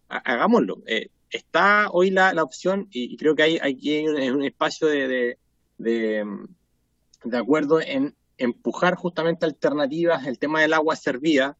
hagámoslo. Está hoy la opción, y creo que hay un espacio de acuerdo en empujar justamente alternativas. El tema del agua servida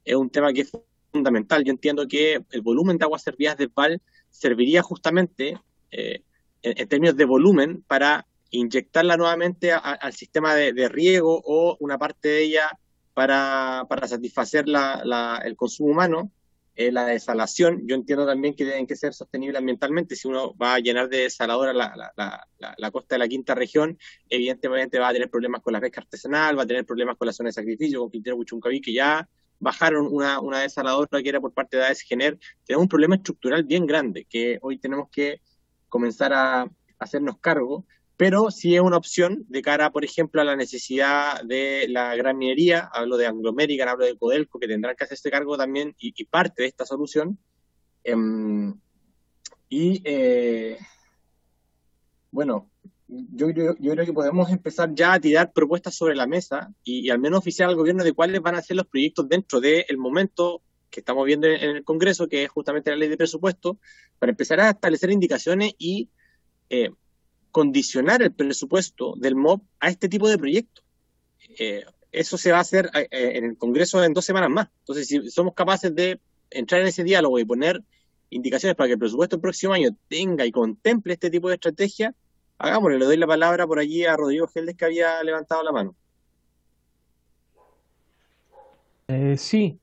es un tema que es fundamental. Yo entiendo que el volumen de aguas servidas del VAL serviría justamente en términos de volumen para inyectarla nuevamente al sistema de riego o una parte de ella para satisfacer el consumo humano. La desalación, yo entiendo también que tienen que ser sostenibles ambientalmente. Si uno va a llenar de desaladora la costa de la quinta región, evidentemente va a tener problemas con la pesca artesanal, va a tener problemas con la zona de sacrificio, con Quintero Puchuncaví, que ya bajaron una desaladora que era por parte de AES Gener. Tenemos un problema estructural bien grande que hoy tenemos que comenzar a hacernos cargo, pero sí es una opción de cara, por ejemplo, a la necesidad de la gran minería. Hablo de Anglo American, hablo de Codelco, que tendrán que hacerse cargo también y parte de esta solución. Bueno, yo creo que podemos empezar ya a tirar propuestas sobre la mesa y al menos oficiar al gobierno de cuáles van a ser los proyectos dentro del momento que estamos viendo en el Congreso, que es justamente la ley de presupuesto, para empezar a establecer indicaciones y condicionar el presupuesto del MOP a este tipo de proyectos. Eso se va a hacer en el Congreso en 2 semanas más. Entonces, si somos capaces de entrar en ese diálogo y poner indicaciones para que el presupuesto del próximo año tenga y contemple este tipo de estrategia, hagámosle. Le doy la palabra por allí a Rodrigo Geldes, que había levantado la mano. Sí,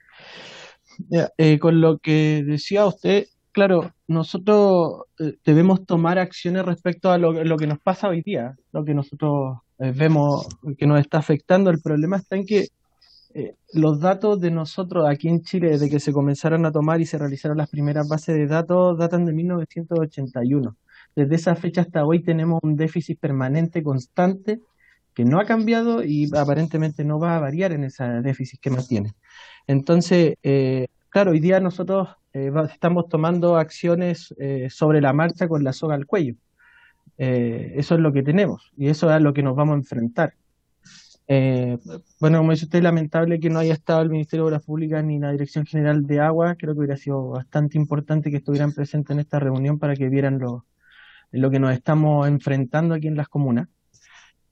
con lo que decía usted, claro, nosotros debemos tomar acciones respecto a lo que nos pasa hoy día, lo que nosotros vemos que nos está afectando. El problema está en que los datos de nosotros aquí en Chile, desde que se comenzaron a tomar y se realizaron las primeras bases de datos, datan de 1981. desde esa fecha hasta hoy tenemos un déficit permanente constante que no ha cambiado y aparentemente no va a variar en ese déficit que mantiene. Entonces, claro, hoy día nosotros estamos tomando acciones sobre la marcha con la soga al cuello. Eso es lo que tenemos y eso es a lo que nos vamos a enfrentar. Bueno, como dice usted, lamentable que no haya estado el Ministerio de Obras Públicas ni la Dirección General de Agua. Creo que hubiera sido bastante importante que estuvieran presentes en esta reunión para que vieran lo que nos estamos enfrentando aquí en las comunas.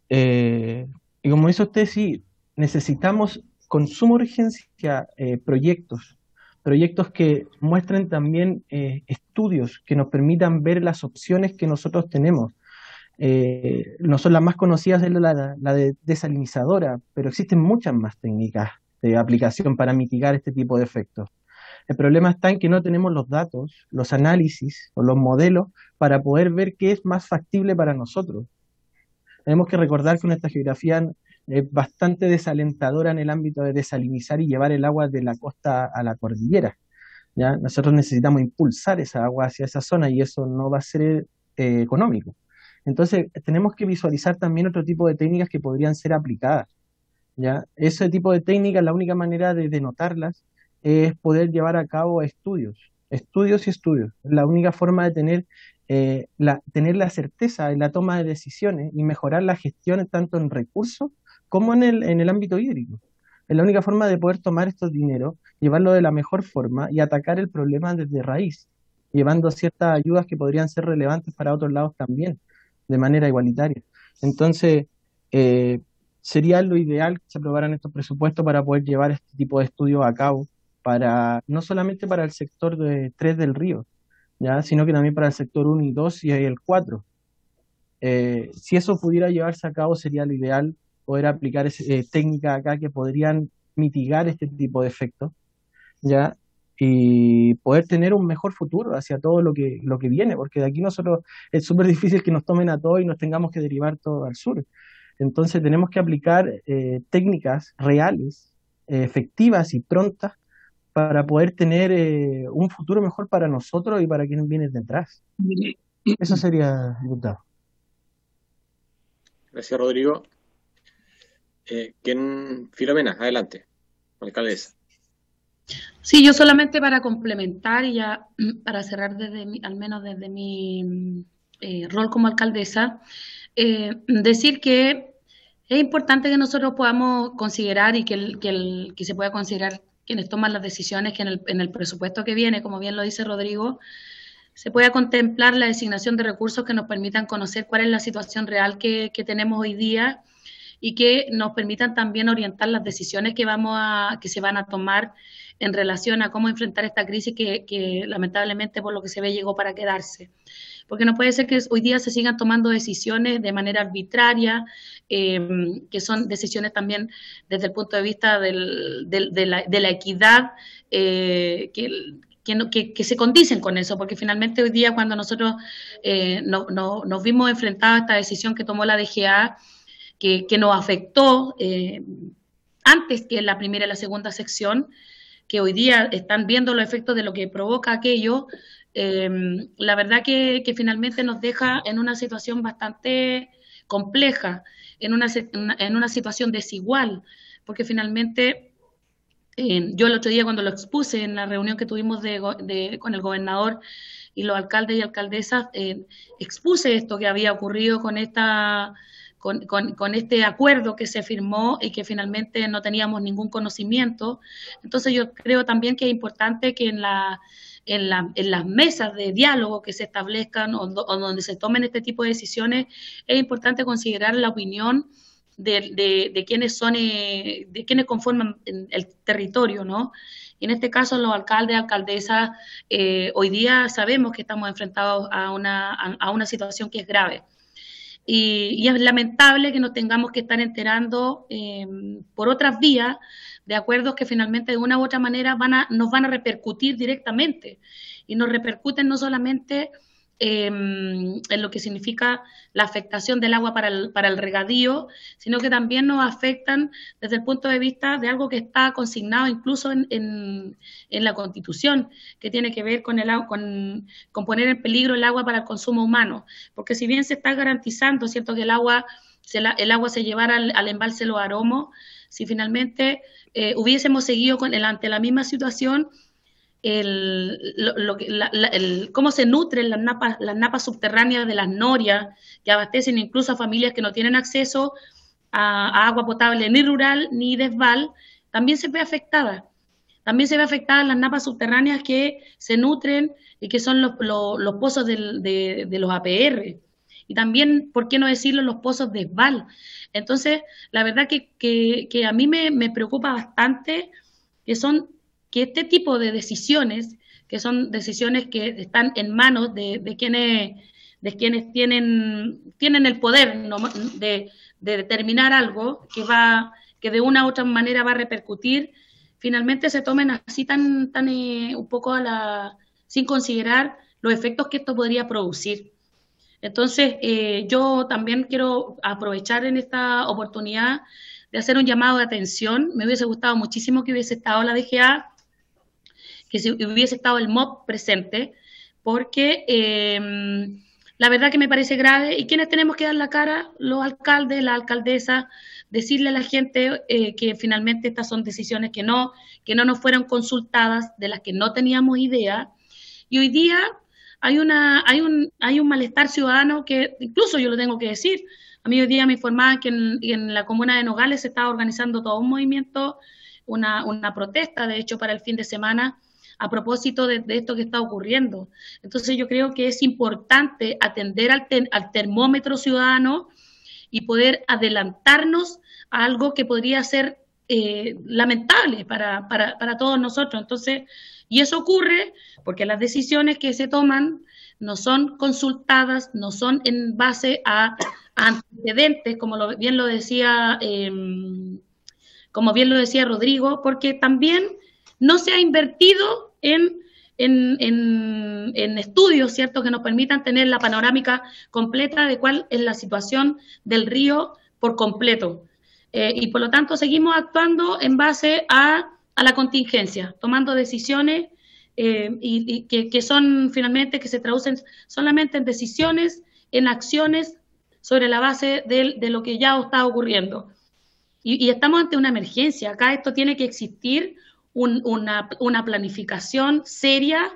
Y como dice usted, sí, necesitamos con suma urgencia proyectos que muestren también estudios que nos permitan ver las opciones que nosotros tenemos. No son las más conocidas, es la de desalinizadora, pero existen muchas más técnicas de aplicación para mitigar este tipo de efectos. El problema está en que no tenemos los datos, los análisis o los modelos para poder ver qué es más factible para nosotros. Tenemos que recordar que nuestra geografía es bastante desalentadora en el ámbito de desalinizar y llevar el agua de la costa a la cordillera, ¿ya? Nosotros necesitamos impulsar esa agua hacia esa zona y eso no va a ser económico. Entonces, tenemos que visualizar también otro tipo de técnicas que podrían ser aplicadas, ¿ya? Ese tipo de técnicas, la única manera de denotarlas es poder llevar a cabo estudios. Es la única forma de tener la certeza en la toma de decisiones y mejorar la gestión tanto en recursos como en el ámbito hídrico. Es la única forma de poder tomar estos dineros, llevarlo de la mejor forma y atacar el problema desde raíz, llevando ciertas ayudas que podrían ser relevantes para otros lados también, de manera igualitaria. Entonces, sería lo ideal que se aprobaran estos presupuestos para poder llevar este tipo de estudios a cabo, no solamente para el sector 3 del río, ¿ya? Sino que también para el sector 1 y 2 y el 4. Si eso pudiera llevarse a cabo, sería lo ideal poder aplicar técnicas acá que podrían mitigar este tipo de efectos, ¿ya? Y poder tener un mejor futuro hacia todo lo que viene, porque de aquí nosotros es súper difícil que nos tomen a todos y nos tengamos que derivar todo al sur. Entonces tenemos que aplicar técnicas reales, efectivas y prontas para poder tener un futuro mejor para nosotros y para quienes vienen detrás. Eso sería, diputado. Gracias, Rodrigo. Filomena, adelante, alcaldesa. Sí, yo solamente para complementar y ya para cerrar al menos desde mi rol como alcaldesa, decir que es importante que nosotros podamos considerar y que se pueda considerar quienes toman las decisiones, que en el presupuesto que viene, como bien lo dice Rodrigo, se pueda contemplar la designación de recursos que nos permitan conocer cuál es la situación real que tenemos hoy día y que nos permitan también orientar las decisiones que se van a tomar en relación a cómo enfrentar esta crisis que lamentablemente por lo que se ve llegó para quedarse. Porque no puede ser que hoy día se sigan tomando decisiones de manera arbitraria, que son decisiones también desde el punto de vista de la equidad, que se condicen con eso, porque finalmente hoy día cuando nosotros nos vimos enfrentados a esta decisión que tomó la DGA, que nos afectó antes que la primera y la segunda sección, que hoy día están viendo los efectos de lo que provoca aquello, la verdad que finalmente nos deja en una situación bastante compleja, en una situación desigual, porque finalmente yo el otro día cuando lo expuse en la reunión que tuvimos con el gobernador y los alcaldes y alcaldesas, expuse esto que había ocurrido con este acuerdo que se firmó y que finalmente no teníamos ningún conocimiento. Entonces yo creo también que es importante que en las mesas de diálogo que se establezcan o donde se tomen este tipo de decisiones, es importante considerar la opinión de quienes conforman el territorio, ¿no? Y en este caso los alcaldes, alcaldesas, hoy día sabemos que estamos enfrentados a una situación que es grave. Y es lamentable que nos tengamos que estar enterando por otras vías de acuerdos que finalmente de una u otra manera nos van a repercutir directamente. Y nos repercuten no solamente en lo que significa la afectación del agua para el regadío, sino que también nos afectan desde el punto de vista de algo que está consignado incluso en la Constitución, que tiene que ver con poner en peligro el agua para el consumo humano, porque si bien se está garantizando, ¿cierto?, que el agua se llevara al embalse Los Aromos, si finalmente hubiésemos seguido ante la misma situación, cómo se nutren las napas subterráneas de las norias, que abastecen incluso a familias que no tienen acceso a agua potable ni rural ni desval, también se ve afectada. También se ve afectada las napas subterráneas que se nutren y que son los pozos de los APR. Y también, ¿por qué no decirlo?, los pozos desval. Entonces, la verdad que a mí me preocupa bastante que este tipo de decisiones, que son decisiones que están en manos de quienes tienen el poder, ¿no?, de determinar algo que de una u otra manera va a repercutir, finalmente se tomen así tan un poco sin considerar los efectos que esto podría producir. Entonces, yo también quiero aprovechar en esta oportunidad de hacer un llamado de atención. Me hubiese gustado muchísimo que hubiese estado la DGA, que si hubiese estado el MOP presente, porque la verdad que me parece grave, y quienes tenemos que dar la cara, los alcaldes, la alcaldesa, decirle a la gente que finalmente estas son decisiones que no nos fueron consultadas, de las que no teníamos idea, y hoy día hay un malestar ciudadano que incluso yo lo tengo que decir. A mí hoy día me informaban que en la comuna de Nogales se estaba organizando todo un movimiento, una protesta, de hecho, para el fin de semana, a propósito de esto que está ocurriendo. Entonces yo creo que es importante atender al termómetro ciudadano y poder adelantarnos a algo que podría ser lamentable para todos nosotros. Entonces, y eso ocurre porque las decisiones que se toman no son consultadas, no son en base a antecedentes, como bien lo decía Rodrigo, porque también no se ha invertido en estudios, ¿cierto?, que nos permitan tener la panorámica completa de cuál es la situación del río por completo. Y por lo tanto seguimos actuando en base a la contingencia, tomando decisiones y que son finalmente, que se traducen solamente en decisiones, en acciones sobre la base de lo que ya está ocurriendo. Y estamos ante una emergencia. Acá esto tiene que existir una planificación seria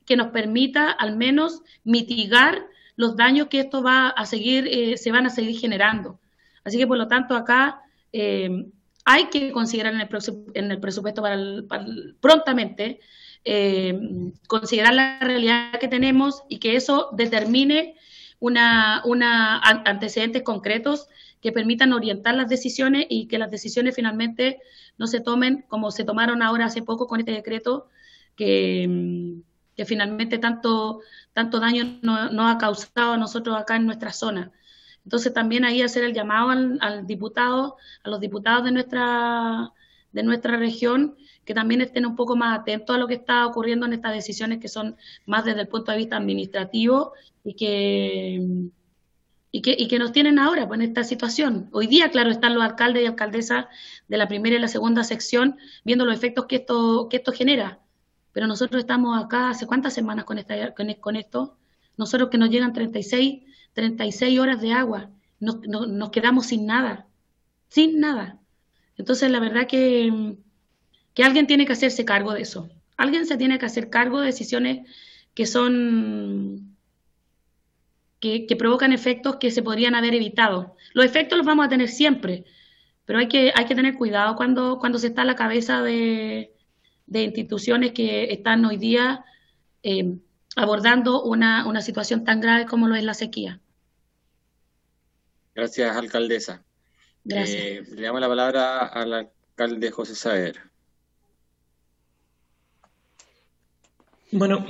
que nos permita al menos mitigar los daños que esto se van a seguir generando. Así que, por lo tanto, acá hay que considerar en el presupuesto prontamente, considerar la realidad que tenemos y que eso determine antecedentes concretos que permitan orientar las decisiones y que las decisiones finalmente no se tomen como se tomaron ahora hace poco con este decreto que finalmente tanto daño nos ha causado a nosotros acá en nuestra zona. Entonces también ahí hacer el llamado a los diputados de nuestra región, que también estén un poco más atentos a lo que está ocurriendo en estas decisiones que son más desde el punto de vista administrativo y que nos tienen ahora pues, en esta situación. Hoy día, claro, están los alcaldes y alcaldesas de la primera y la segunda sección viendo los efectos que esto genera. Pero nosotros estamos acá hace cuántas semanas con esto. Nosotros que nos llegan 36 horas de agua, nos quedamos sin nada. Entonces, la verdad que alguien tiene que hacerse cargo de eso. Alguien se tiene que hacer cargo de decisiones que son... Que provocan efectos que se podrían haber evitado. Los efectos los vamos a tener siempre, pero hay que tener cuidado cuando se está a la cabeza de instituciones que están hoy día abordando una situación tan grave como lo es la sequía. Gracias, alcaldesa. Gracias. Le damos la palabra al alcalde José Saavedra. Bueno,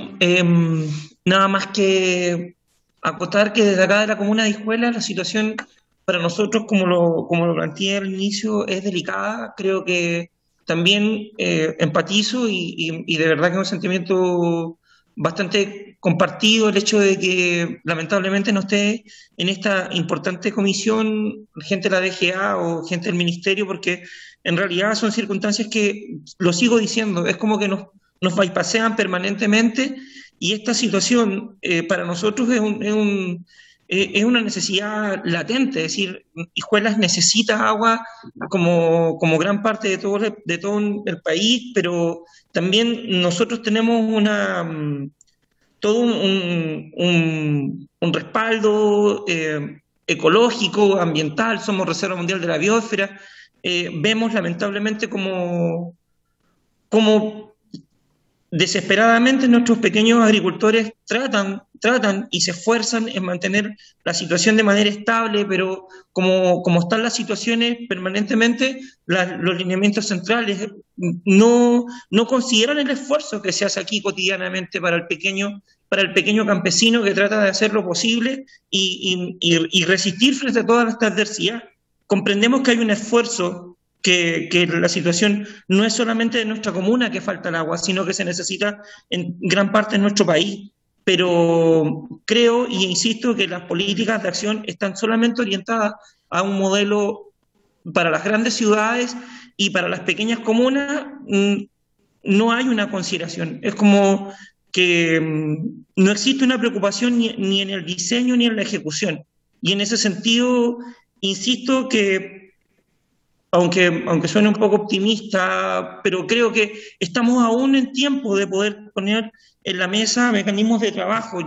nada más que acotar que desde acá de la comuna de Hijuela la situación para nosotros, como lo planteé al inicio, es delicada. Creo que también empatizo y de verdad que es un sentimiento bastante compartido el hecho de que lamentablemente no esté en esta importante comisión gente de la DGA o gente del ministerio, porque en realidad son circunstancias que, lo sigo diciendo, es como que nos bypasean permanentemente, y esta situación para nosotros es una necesidad latente. Es decir, Hijuelas necesita agua como gran parte de todo el país, pero también nosotros tenemos todo un respaldo ecológico, ambiental, somos Reserva Mundial de la Biosfera. Vemos lamentablemente como desesperadamente nuestros pequeños agricultores tratan y se esfuerzan en mantener la situación de manera estable, pero como están las situaciones permanentemente, los lineamientos centrales no consideran el esfuerzo que se hace aquí cotidianamente para el pequeño campesino que trata de hacer lo posible y resistir frente a toda esta adversidad. Comprendemos que hay un esfuerzo, que la situación no es solamente de nuestra comuna que falta el agua, sino que se necesita en gran parte de nuestro país. Pero creo y insisto que las políticas de acción están solamente orientadas a un modelo para las grandes ciudades, y para las pequeñas comunas no hay una consideración. Es como que no existe una preocupación ni en el diseño ni en la ejecución. Y en ese sentido, insisto que aunque suene un poco optimista, pero creo que estamos aún en tiempo de poder poner en la mesa mecanismos de trabajo.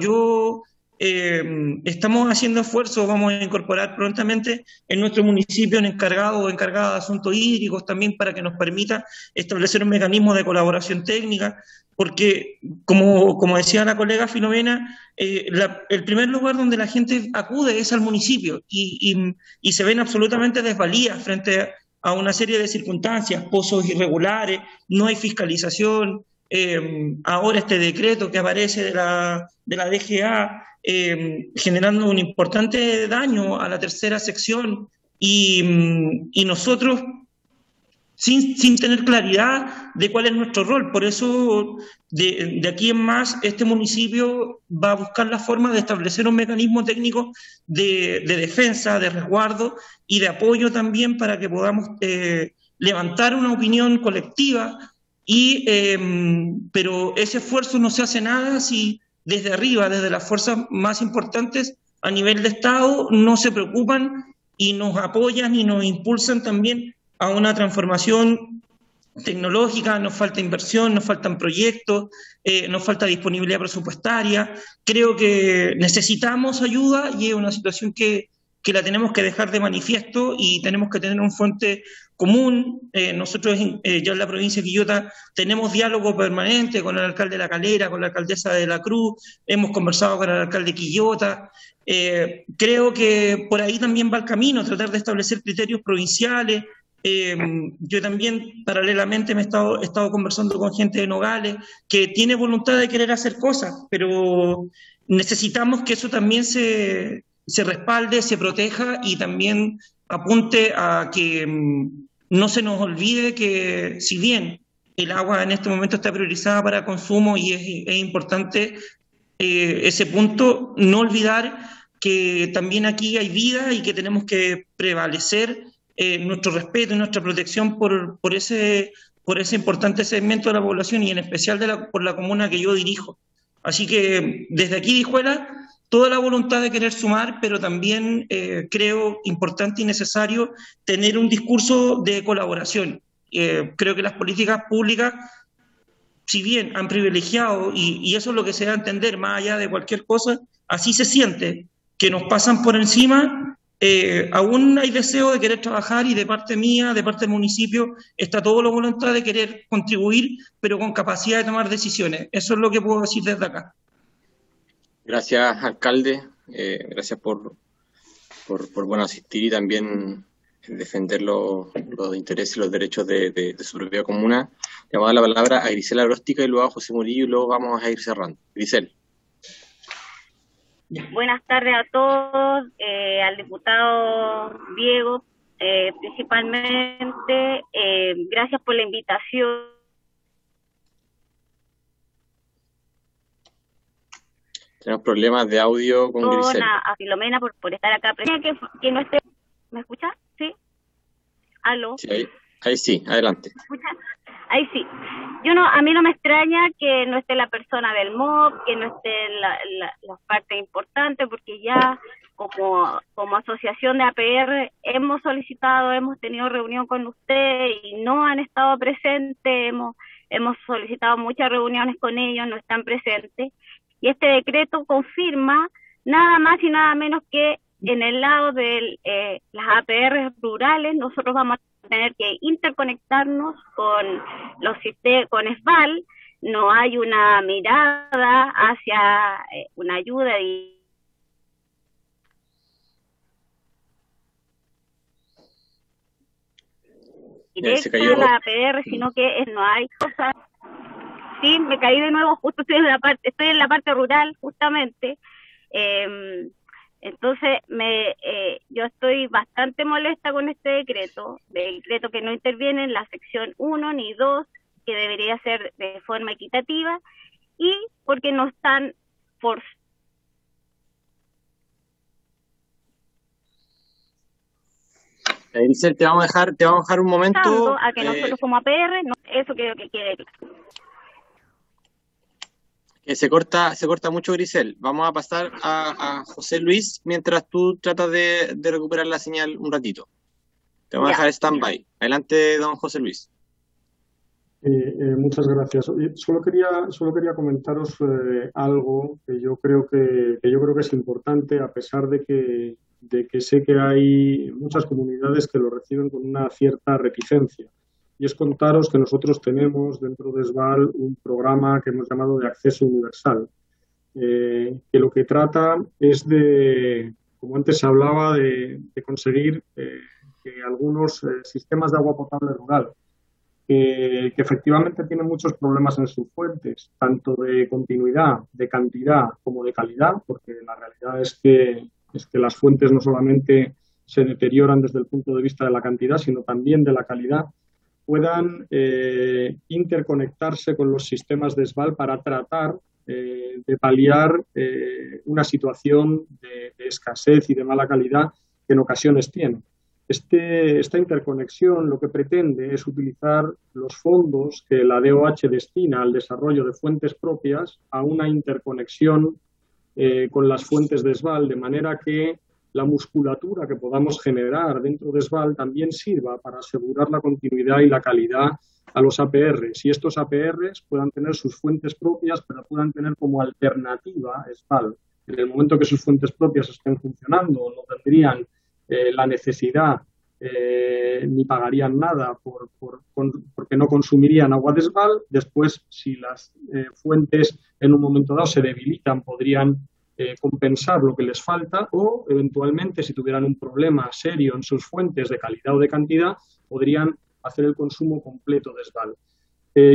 Estamos haciendo esfuerzos, vamos a incorporar prontamente en nuestro municipio un encargado o encargada de asuntos hídricos también, para que nos permita establecer un mecanismo de colaboración técnica, porque como decía la colega Filomena, el primer lugar donde la gente acude es al municipio, y se ven absolutamente desvalidas frente a una serie de circunstancias, pozos irregulares, no hay fiscalización, ahora este decreto que aparece de la DGA, generando un importante daño a la tercera sección, y nosotros sin tener claridad de cuál es nuestro rol. Por eso, de aquí en más, este municipio va a buscar la forma de establecer un mecanismo técnico de defensa, de resguardo y de apoyo también, para que podamos levantar una opinión colectiva, pero ese esfuerzo no se hace nada si desde arriba, desde las fuerzas más importantes a nivel de Estado, no se preocupan y nos apoyan y nos impulsan también a una transformación tecnológica. Nos falta inversión, nos faltan proyectos, nos falta disponibilidad presupuestaria. Creo que necesitamos ayuda, y es una situación que la tenemos que dejar de manifiesto, y tenemos que tener un frente común. Nosotros ya en la provincia de Quillota tenemos diálogo permanente con el alcalde de La Calera, con la alcaldesa de La Cruz, hemos conversado con el alcalde de Quillota. Creo que por ahí también va el camino, tratar de establecer criterios provinciales. Yo también paralelamente he estado conversando con gente de Nogales que tiene voluntad de querer hacer cosas, pero necesitamos que eso también se respalde, se proteja, y también apunte a que no se nos olvide que, si bien el agua en este momento está priorizada para consumo y es importante ese punto, no olvidar que también aquí hay vida y que tenemos que prevalecer nuestro respeto y nuestra protección por ese importante segmento de la población, y en especial por la comuna que yo dirijo. Así que desde aquí de Hijuela, toda la voluntad de querer sumar, pero también creo importante y necesario tener un discurso de colaboración. Creo que las políticas públicas, si bien han privilegiado, y eso es lo que se da a entender más allá de cualquier cosa, así se siente, que nos pasan por encima. Aún hay deseo de querer trabajar, y de parte mía, de parte del municipio, está toda la voluntad de querer contribuir, pero con capacidad de tomar decisiones. Eso es lo que puedo decir desde acá. Gracias, alcalde. Gracias por asistir y también defender los intereses y los derechos de su propia comuna. Le vamos a dar la palabra a Grisela Bróstica y luego a José Murillo, y luego vamos a ir cerrando. Grisel. Buenas tardes a todos, al diputado Diego, principalmente, gracias por la invitación. Tenemos problemas de audio con Grisel. A Filomena por estar acá presente, que no esté. ¿Me escucha? ¿Sí? ¿Aló? Sí, ahí sí, adelante. ¿Me escucha? Ahí sí. A mí no me extraña que no esté la persona del MOB, que no esté la parte importante, porque ya como asociación de APR hemos solicitado, hemos tenido reunión con usted y no han estado presentes, hemos solicitado muchas reuniones con ellos, no están presentes, y este decreto confirma nada más y nada menos que en el lado de las APR rurales nosotros vamos a tener que interconectarnos con SVAL. No hay una mirada hacia una ayuda directa a la APR, sino que no hay cosas. Sí, me caí de nuevo, justo estoy en la parte rural, justamente. Entonces, yo estoy bastante molesta con este decreto que no interviene en la sección 1 ni 2, que debería ser de forma equitativa, y porque no están forzando. Grisel, te vamos a dejar un momento. A que nosotros como APR, eso quiero que quede claro. Se corta mucho, Grisel. Vamos a pasar a José Luis mientras tú tratas de recuperar la señal un ratito. Te vamos a dejar stand-by. Adelante, don José Luis. Muchas gracias. Solo quería comentaros algo que yo creo que es importante, a pesar de que sé que hay muchas comunidades que lo reciben con una cierta reticencia. Y es contaros que nosotros tenemos dentro de SVAL un programa que hemos llamado de acceso universal, que lo que trata es de, como antes se hablaba, de conseguir que algunos sistemas de agua potable rural, que efectivamente tienen muchos problemas en sus fuentes, tanto de continuidad, de cantidad como de calidad, porque la realidad es que las fuentes no solamente se deterioran desde el punto de vista de la cantidad, sino también de la calidad, puedan interconectarse con los sistemas de SVAL para tratar de paliar una situación de escasez y de mala calidad que en ocasiones tienen. Esta interconexión lo que pretende es utilizar los fondos que la DOH destina al desarrollo de fuentes propias a una interconexión con las fuentes de SVAL, de manera que la musculatura que podamos generar dentro de SVAL también sirva para asegurar la continuidad y la calidad a los APRs. Y estos APRs puedan tener sus fuentes propias, pero puedan tener como alternativa SVAL. En el momento que sus fuentes propias estén funcionando, no tendrían la necesidad ni pagarían nada porque no consumirían agua de SVAL. Después, si las fuentes en un momento dado se debilitan, podrían compensar lo que les falta, o eventualmente, si tuvieran un problema serio en sus fuentes de calidad o de cantidad, podrían hacer el consumo completo de SVAL.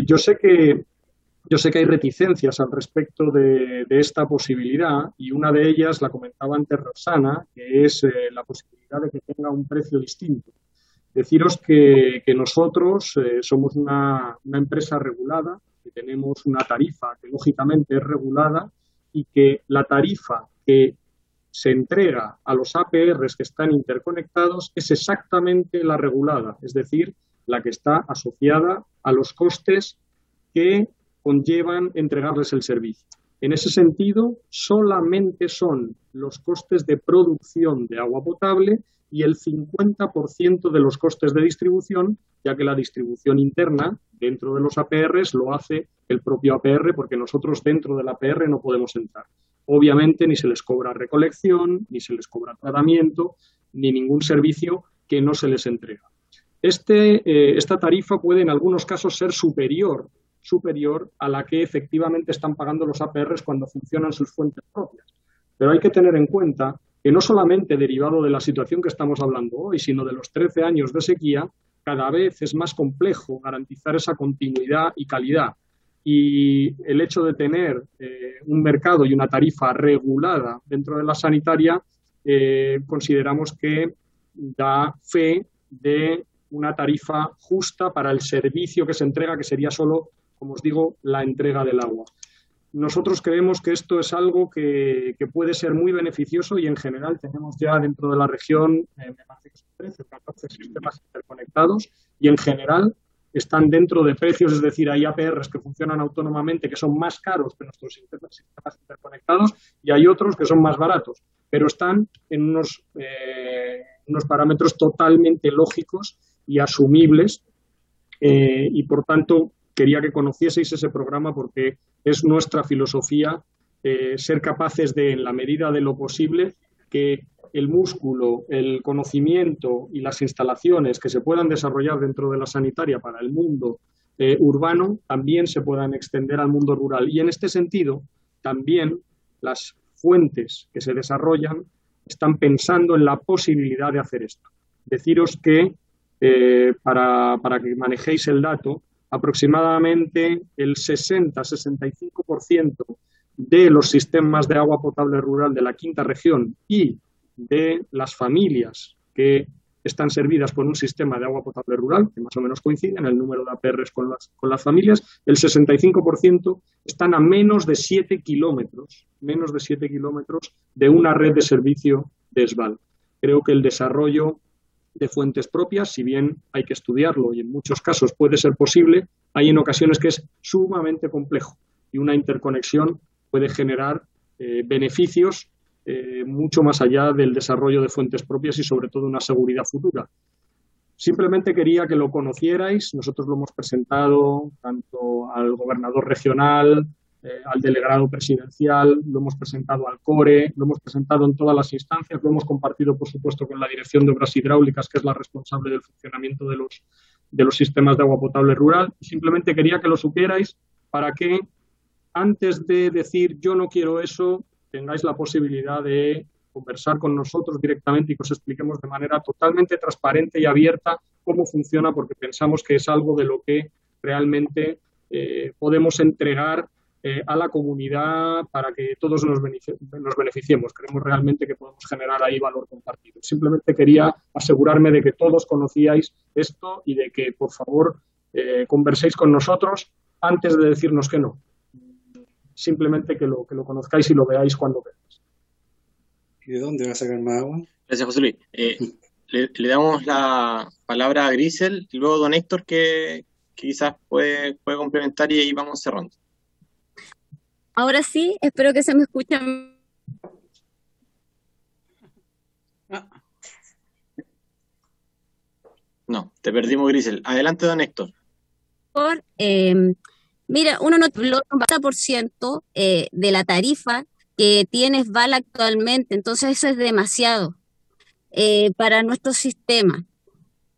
Yo sé que hay reticencias al respecto de esta posibilidad, y una de ellas la comentaba antes Roxana, que es la posibilidad de que tenga un precio distinto. Deciros que nosotros somos una empresa regulada, que tenemos una tarifa que lógicamente es regulada, y que la tarifa que se entrega a los APRs que están interconectados es exactamente la regulada, es decir, la que está asociada a los costes que conllevan entregarles el servicio. En ese sentido, solamente son los costes de producción de agua potable y el 50% de los costes de distribución, ya que la distribución interna dentro de los APRs lo hace el propio APR, porque nosotros dentro del APR no podemos entrar. Obviamente ni se les cobra recolección, ni se les cobra tratamiento, ni ningún servicio que no se les entrega. Esta tarifa puede en algunos casos ser superior a la que efectivamente están pagando los APRs cuando funcionan sus fuentes propias. Pero hay que tener en cuenta que no solamente derivado de la situación que estamos hablando hoy, sino de los 13 años de sequía, cada vez es más complejo garantizar esa continuidad y calidad. Y el hecho de tener un mercado y una tarifa regulada dentro de la sanitaria, consideramos que da fe de una tarifa justa para el servicio que se entrega, que sería solo, como os digo, la entrega del agua. nosotros creemos que esto es algo que puede ser muy beneficioso y en general tenemos ya dentro de la región, me parece que son 13 o 14 sistemas interconectados y en general están dentro de precios, es decir, hay APRs que funcionan autónomamente que son más caros que nuestros sistemas interconectados y hay otros que son más baratos, pero están en unos parámetros totalmente lógicos y asumibles y por tanto quería que conocieseis ese programa porque es nuestra filosofía ser capaces de, en la medida de lo posible, que el músculo, el conocimiento y las instalaciones que se puedan desarrollar dentro de la sanitaria para el mundo urbano también se puedan extender al mundo rural. Y en este sentido, también las fuentes que se desarrollan están pensando en la posibilidad de hacer esto. Deciros que, para que manejéis el dato, aproximadamente el 60-65% de los sistemas de agua potable rural de la quinta región y de las familias que están servidas por un sistema de agua potable rural, que más o menos coinciden el número de APRs con las familias, el 65% están a menos de 7 kilómetros de una red de servicio de ESVAL. Creo que el desarrollo de fuentes propias, si bien hay que estudiarlo y en muchos casos puede ser posible, hay en ocasiones que es sumamente complejo y una interconexión puede generar beneficios mucho más allá del desarrollo de fuentes propias y sobre todo una seguridad futura. Simplemente quería que lo conocierais, nosotros lo hemos presentado tanto al gobernador regional, al delegado presidencial, lo hemos presentado al CORE, lo hemos presentado en todas las instancias, lo hemos compartido, por supuesto, con la Dirección de Obras Hidráulicas, que es la responsable del funcionamiento de los sistemas de agua potable rural. Simplemente quería que lo supierais para que, antes de decir yo no quiero eso, tengáis la posibilidad de conversar con nosotros directamente y que os expliquemos de manera totalmente transparente y abierta cómo funciona, porque pensamos que es algo de lo que realmente podemos entregar a la comunidad para que todos nos beneficiemos. Creemos realmente que podemos generar ahí valor compartido. Simplemente quería asegurarme de que todos conocíais esto y de que, por favor, converséis con nosotros antes de decirnos que no. Simplemente que lo conozcáis y lo veáis cuando veáis. ¿Y de dónde va a sacar más agua? Gracias, José Luis. Le damos la palabra a Grisel y luego a don Héctor, que quizás puede complementar y ahí vamos cerrando. Ahora sí, espero que se me escuche. No, te perdimos, Grisel. Adelante, don Héctor. Mira, uno no lo 90% de la tarifa que tiene ESVAL actualmente, entonces eso es demasiado para nuestro sistema.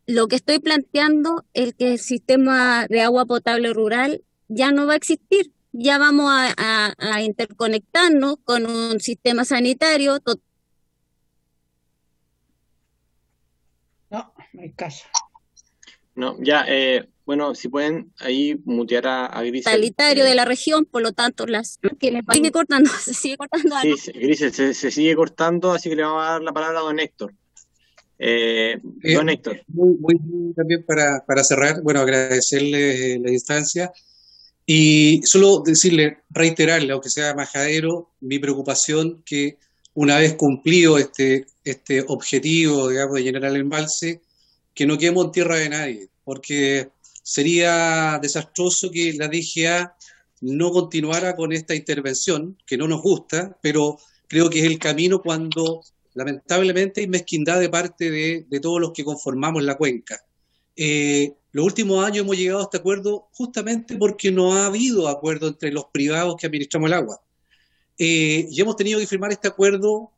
Lo que estoy planteando es que el sistema de agua potable rural ya no va a existir. Ya vamos a interconectarnos con un sistema sanitario. No hay caso. No, ya, bueno, si pueden ahí mutear a Grisel. Sanitario de la región, por lo tanto, sigue cortando, se sigue cortando algo. Sí, Grisel, se sigue cortando, así que le vamos a dar la palabra a don Héctor. Don Héctor. Muy también para cerrar, bueno, agradecerle la instancia. Y solo reiterarle, aunque sea majadero, mi preocupación que una vez cumplido este objetivo, digamos, de llenar el embalse, que no quedemos en tierra de nadie, porque sería desastroso que la DGA no continuara con esta intervención, que no nos gusta, pero creo que es el camino cuando lamentablemente hay mezquindad de parte de todos los que conformamos la cuenca. Los últimos años hemos llegado a este acuerdo justamente porque no ha habido acuerdo entre los privados que administramos el agua. Y hemos tenido que firmar este acuerdo,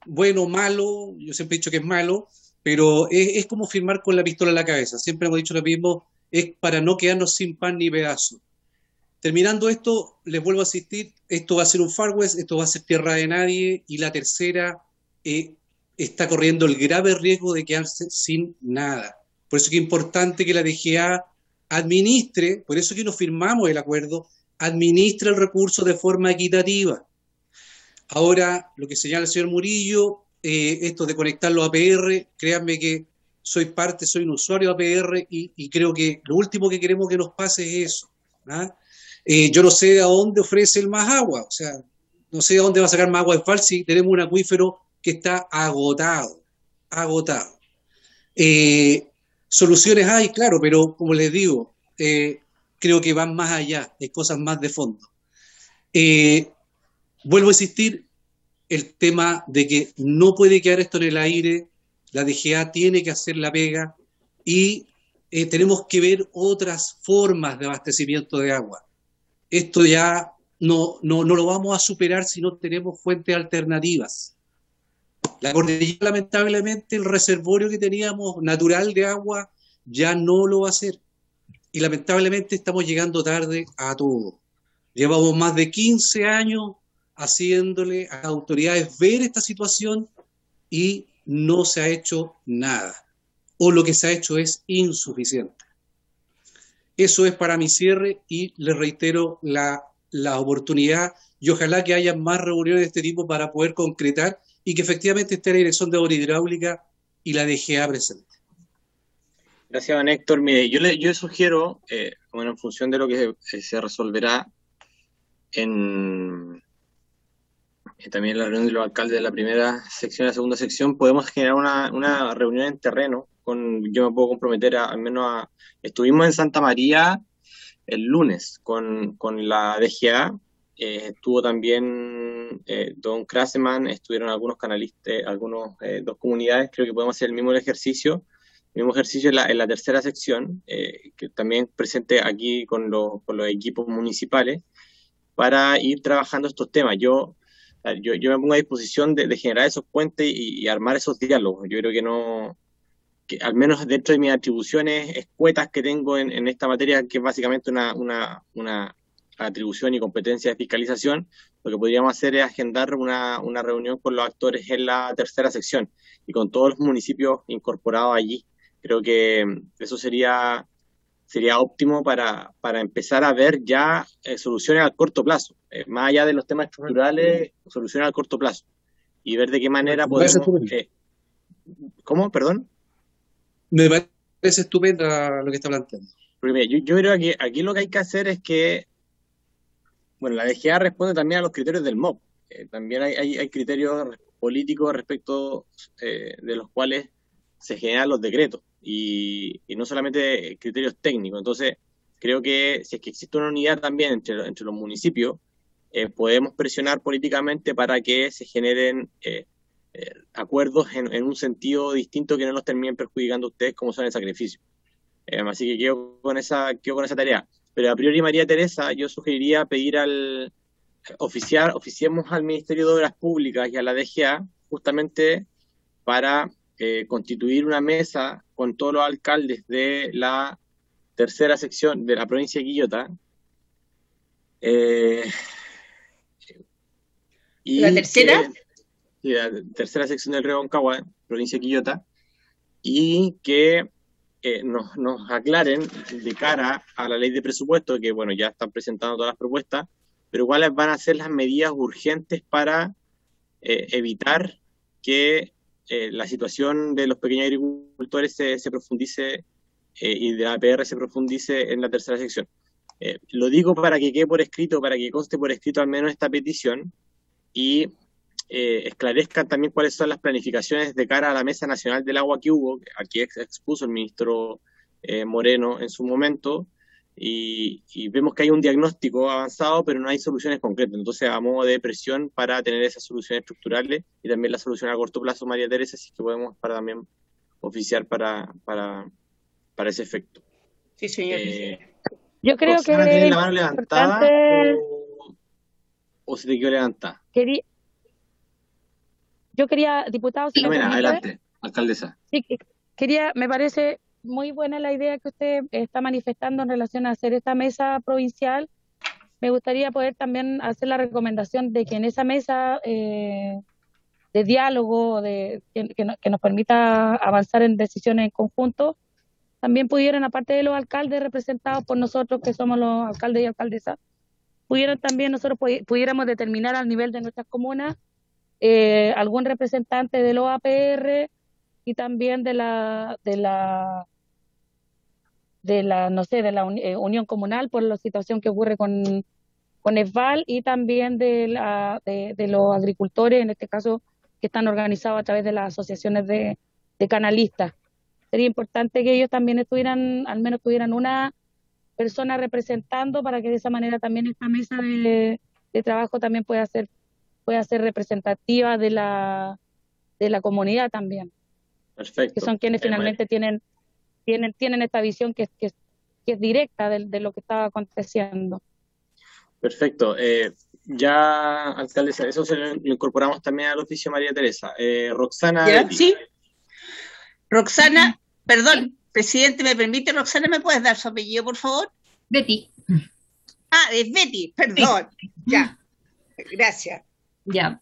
bueno, malo, yo siempre he dicho que es malo, pero es como firmar con la pistola en la cabeza. Siempre hemos dicho lo mismo, es para no quedarnos sin pan ni pedazo. Terminando esto, les vuelvo a insistir, esto va a ser un Far West, esto va a ser tierra de nadie, y la tercera está corriendo el grave riesgo de quedarse sin nada. Por eso que es importante que la DGA administre, por eso que nos firmamos el acuerdo, administre el recurso de forma equitativa. Ahora, lo que señala el señor Murillo, esto de conectarlo a APR, créanme que soy un usuario de APR y creo que lo último que queremos que nos pase es eso, ¿ah? Yo no sé a dónde ofrece el más agua, o sea, no sé a dónde va a sacar más agua de Fal si tenemos un acuífero que está agotado, agotado. Soluciones hay, claro, pero como les digo, creo que van más allá, hay cosas más de fondo. Vuelvo a insistir, el tema de que no puede quedar esto en el aire, la DGA tiene que hacer la pega y tenemos que ver otras formas de abastecimiento de agua. Esto ya no lo vamos a superar si no tenemos fuentes alternativas. La cordillera, lamentablemente, el reservorio que teníamos natural de agua ya no lo va a hacer. Y lamentablemente estamos llegando tarde a todo. Llevamos más de 15 años haciéndole a las autoridades ver esta situación y no se ha hecho nada. O lo que se ha hecho es insuficiente. Eso es para mi cierre y les reitero la oportunidad y ojalá que haya más reuniones de este tipo para poder concretar y que efectivamente esté la Dirección de Obra Hidráulica y la DGA presente. Gracias, don Héctor. Mire, yo sugiero, bueno, en función de lo que se resolverá también en la reunión de los alcaldes de la primera sección y la segunda sección, podemos generar una reunión en terreno. Yo me puedo comprometer al menos estuvimos en Santa María el lunes con la DGA, estuvo también don Kraseman, estuvieron algunos canalistas, dos comunidades. Creo que podemos hacer el mismo ejercicio en la tercera sección, que también presente aquí con los equipos municipales, para ir trabajando estos temas. Yo me pongo a disposición de generar esos puentes y armar esos diálogos. Yo creo que al menos dentro de mis atribuciones escuetas que tengo en esta materia, que es básicamente una atribución y competencia de fiscalización, lo que podríamos hacer es agendar una reunión con los actores en la tercera sección y con todos los municipios incorporados allí. Creo que eso sería óptimo para empezar a ver ya soluciones a corto plazo, más allá de los temas estructurales, soluciones a corto plazo, y ver de qué manera podemos... ¿Cómo? ¿Perdón? Me parece estupenda lo que está planteando. Porque, yo creo que aquí lo que hay que hacer es que, bueno, la DGA responde también a los criterios del MOP. También hay criterios políticos respecto de los cuales se generan los decretos, y no solamente criterios técnicos. Entonces, creo que si es que existe una unidad también entre los municipios, podemos presionar políticamente para que se generen acuerdos en un sentido distinto que no los terminen perjudicando a ustedes como son el sacrificio. Así que quedo con esa tarea. Pero a priori, María Teresa, yo sugeriría pedir oficiemos al Ministerio de Obras Públicas y a la DGA justamente para constituir una mesa con todos los alcaldes de la tercera sección de la provincia de Quillota. ¿La tercera? La tercera sección del río Aconcagua, provincia de Quillota, y que nos aclaren de cara a la ley de presupuesto, que bueno, ya están presentando todas las propuestas, pero cuáles van a ser las medidas urgentes para evitar que la situación de los pequeños agricultores se profundice y de la APR se profundice en la tercera sección. Lo digo para que quede por escrito, para que conste por escrito al menos esta petición, y esclarezcan también cuáles son las planificaciones de cara a la Mesa Nacional del Agua que hubo. Aquí expuso el ministro Moreno en su momento, y vemos que hay un diagnóstico avanzado, pero no hay soluciones concretas. Entonces, a modo de presión para tener esas soluciones estructurales y también la solución a corto plazo, María Teresa, si es que podemos para también oficiar para ese efecto. Sí, señor. Yo creo que ¿tienes la mano levantada o se te quedó levantada? Yo quería, diputado, si me adelante, alcaldesa. Sí, me parece muy buena la idea que usted está manifestando en relación a hacer esta mesa provincial. Me gustaría poder también hacer la recomendación de que en esa mesa de diálogo, que nos permita avanzar en decisiones en conjunto, también pudieran, aparte de los alcaldes representados por nosotros, que somos los alcaldes y alcaldesas, nosotros pudiéramos determinar al nivel de nuestras comunas algún representante de los APR y también de la no sé, de la unión comunal por la situación que ocurre con ESVAL y también de los agricultores, en este caso, que están organizados a través de las asociaciones de canalistas. Sería importante que ellos también al menos tuvieran una persona representando para que de esa manera también esta mesa de trabajo también pueda ser representativa de la comunidad también. Perfecto. Que son quienes finalmente tienen esta visión que es directa de lo que está aconteciendo. Perfecto. Ya, alcaldesa, eso lo incorporamos también al oficio María Teresa. Roxana. ¿Ya? Sí. Roxana, perdón, presidente, ¿me permite? Roxana, ¿me puedes dar su apellido, por favor? Betty. Ah, es Betty, perdón. Sí. Ya, gracias. Ya.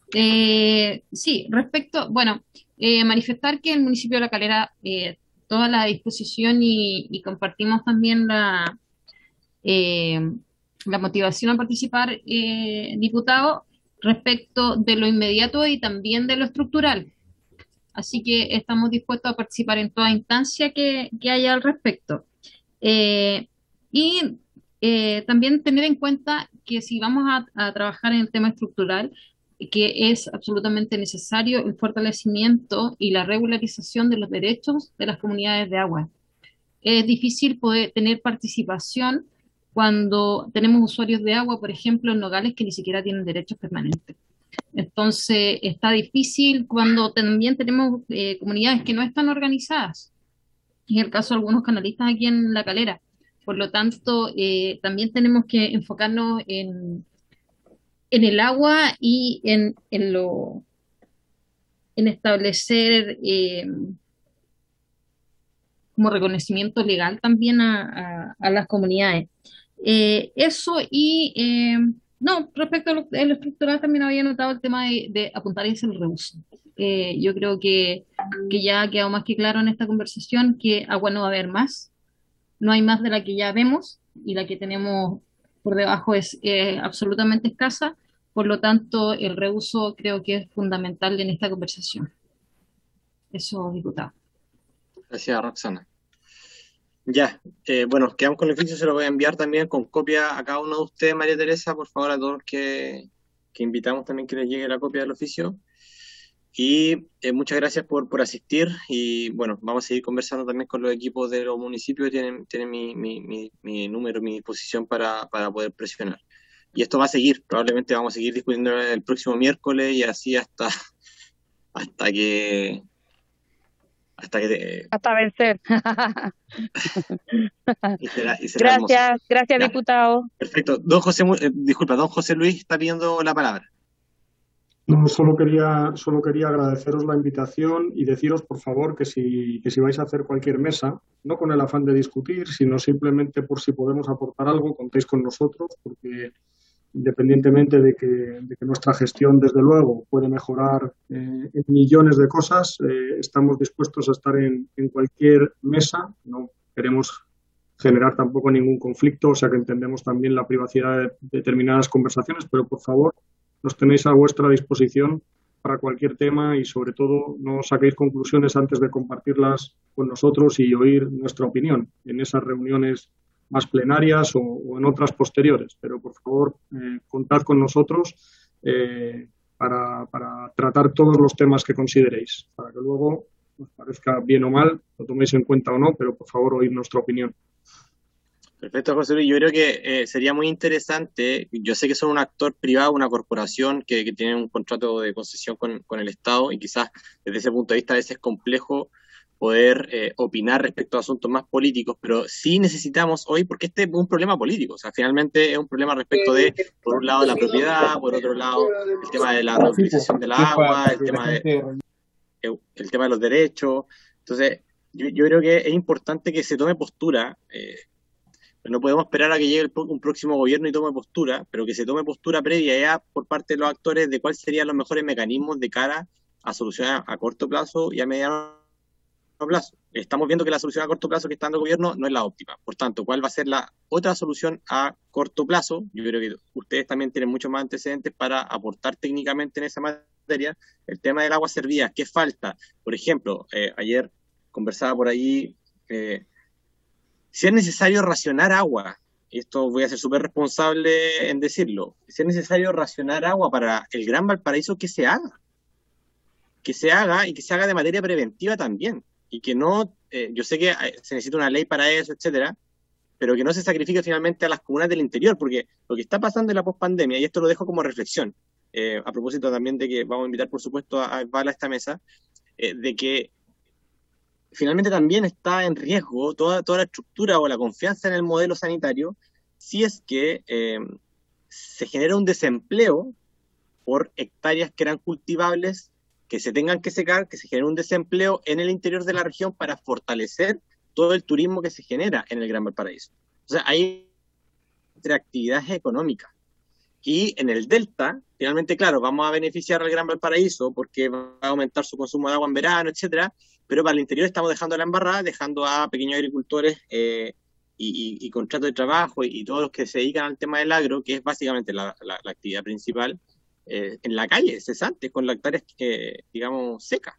Sí, manifestar que el municipio de La Calera toda la disposición y compartimos también la motivación a participar, diputado, respecto de lo inmediato y también de lo estructural. Así que estamos dispuestos a participar en toda instancia que haya al respecto. También tener en cuenta que si vamos a trabajar en el tema estructural, que es absolutamente necesario el fortalecimiento y la regularización de los derechos de las comunidades de agua. Es difícil poder tener participación cuando tenemos usuarios de agua, por ejemplo, en Nogales, que ni siquiera tienen derechos permanentes. Entonces, está difícil cuando también tenemos comunidades que no están organizadas. En el caso de algunos canalistas aquí en La Calera. Por lo tanto, también tenemos que enfocarnos en el agua y en establecer como reconocimiento legal también a las comunidades. Eso y respecto a lo estructural también había notado el tema de apuntar hacia el reuso. Yo creo que ya ha quedado más que claro en esta conversación que agua no va a haber más, no hay más de la que ya vemos y la que tenemos por debajo es absolutamente escasa, por lo tanto el reuso creo que es fundamental en esta conversación. Eso, diputado. Gracias, Roxana. Ya, bueno, quedamos con el oficio, se lo voy a enviar también con copia a cada uno de ustedes, María Teresa, por favor, a todos los que invitamos también que les llegue la copia del oficio. Y muchas gracias por asistir y bueno, vamos a seguir conversando también con los equipos de los municipios, tienen mi número, mi disposición para poder presionar. Y esto va a seguir, probablemente vamos a seguir discutiendo el próximo miércoles y así hasta vencer. y será gracias, diputado. Perfecto. Don José Luis está pidiendo la palabra. No, solo quería agradeceros la invitación y deciros, por favor, que si vais a hacer cualquier mesa, no con el afán de discutir, sino simplemente por si podemos aportar algo, contéis con nosotros, porque independientemente de que nuestra gestión, desde luego, puede mejorar en millones de cosas, estamos dispuestos a estar en cualquier mesa, no queremos generar tampoco ningún conflicto, o sea que entendemos también la privacidad de determinadas conversaciones, pero por favor, nos tenéis a vuestra disposición para cualquier tema y sobre todo no saquéis conclusiones antes de compartirlas con nosotros y oír nuestra opinión en esas reuniones más plenarias o en otras posteriores. Pero por favor, contad con nosotros para tratar todos los temas que consideréis, para que luego os parezca bien o mal, lo toméis en cuenta o no, pero por favor oíd nuestra opinión. Perfecto, José Luis. Yo creo que sería muy interesante, yo sé que son un actor privado, una corporación que tiene un contrato de concesión con el Estado y quizás desde ese punto de vista a veces es complejo poder opinar respecto a asuntos más políticos, pero sí necesitamos hoy, porque este es un problema político, o sea, finalmente es un problema respecto de, por un lado, la propiedad, por otro lado, el tema de la reutilización del agua, el tema de los derechos. Entonces, yo creo que es importante que se tome postura. No podemos esperar a que llegue un próximo gobierno y tome postura, pero que se tome postura previa ya por parte de los actores de cuáles serían los mejores mecanismos de cara a solucionar a corto plazo y a mediano plazo. Estamos viendo que la solución a corto plazo que está dando el gobierno no es la óptima. Por tanto, ¿cuál va a ser la otra solución a corto plazo? Yo creo que ustedes también tienen muchos más antecedentes para aportar técnicamente en esa materia. El tema del agua servida, ¿qué falta? Por ejemplo, ayer conversaba por ahí si es necesario racionar agua, y esto voy a ser súper responsable en decirlo, si es necesario racionar agua para el Gran Valparaíso, que se haga y que se haga de manera preventiva también, y que no, yo sé que se necesita una ley para eso, etcétera, pero que no se sacrifique finalmente a las comunas del interior, porque lo que está pasando en la pospandemia, y esto lo dejo como reflexión, a propósito también de que vamos a invitar, por supuesto, a Vala a esta mesa, de que finalmente también está en riesgo toda la estructura o la confianza en el modelo sanitario si es que se genera un desempleo por hectáreas que eran cultivables, que se tengan que secar, que se genere un desempleo en el interior de la región para fortalecer todo el turismo que se genera en el Gran Valparaíso. O sea, hay entre actividades económicas. Y en el Delta, finalmente, claro, vamos a beneficiar al Gran Valparaíso porque va a aumentar su consumo de agua en verano, etcétera, pero para el interior estamos dejando la embarrada, dejando a pequeños agricultores y contratos de trabajo y todos los que se dedican al tema del agro, que es básicamente la actividad principal, en la calle, cesantes, con las hectáreas, digamos, secas.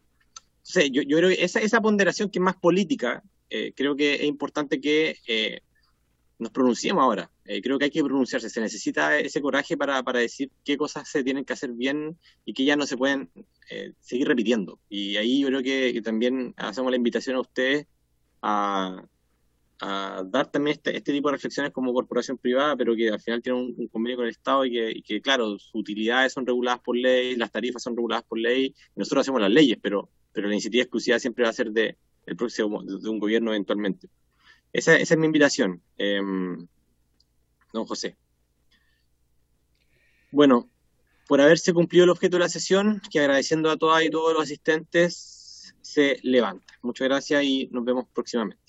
Entonces, yo creo que esa ponderación que es más política, creo que es importante que nos pronunciemos ahora. Creo que hay que pronunciarse. Se necesita ese coraje para decir qué cosas se tienen que hacer bien y que ya no se pueden seguir repitiendo. Y ahí yo creo que también hacemos la invitación a ustedes a dar también este tipo de reflexiones como corporación privada, pero que al final tienen un convenio con el Estado y que, claro, sus utilidades son reguladas por ley, las tarifas son reguladas por ley, y nosotros hacemos las leyes, pero la iniciativa exclusiva siempre va a ser de un gobierno eventualmente. Esa es mi invitación, don José. Bueno, por haberse cumplido el objeto de la sesión, que agradeciendo a todas y todos los asistentes, se levanta. Muchas gracias y nos vemos próximamente.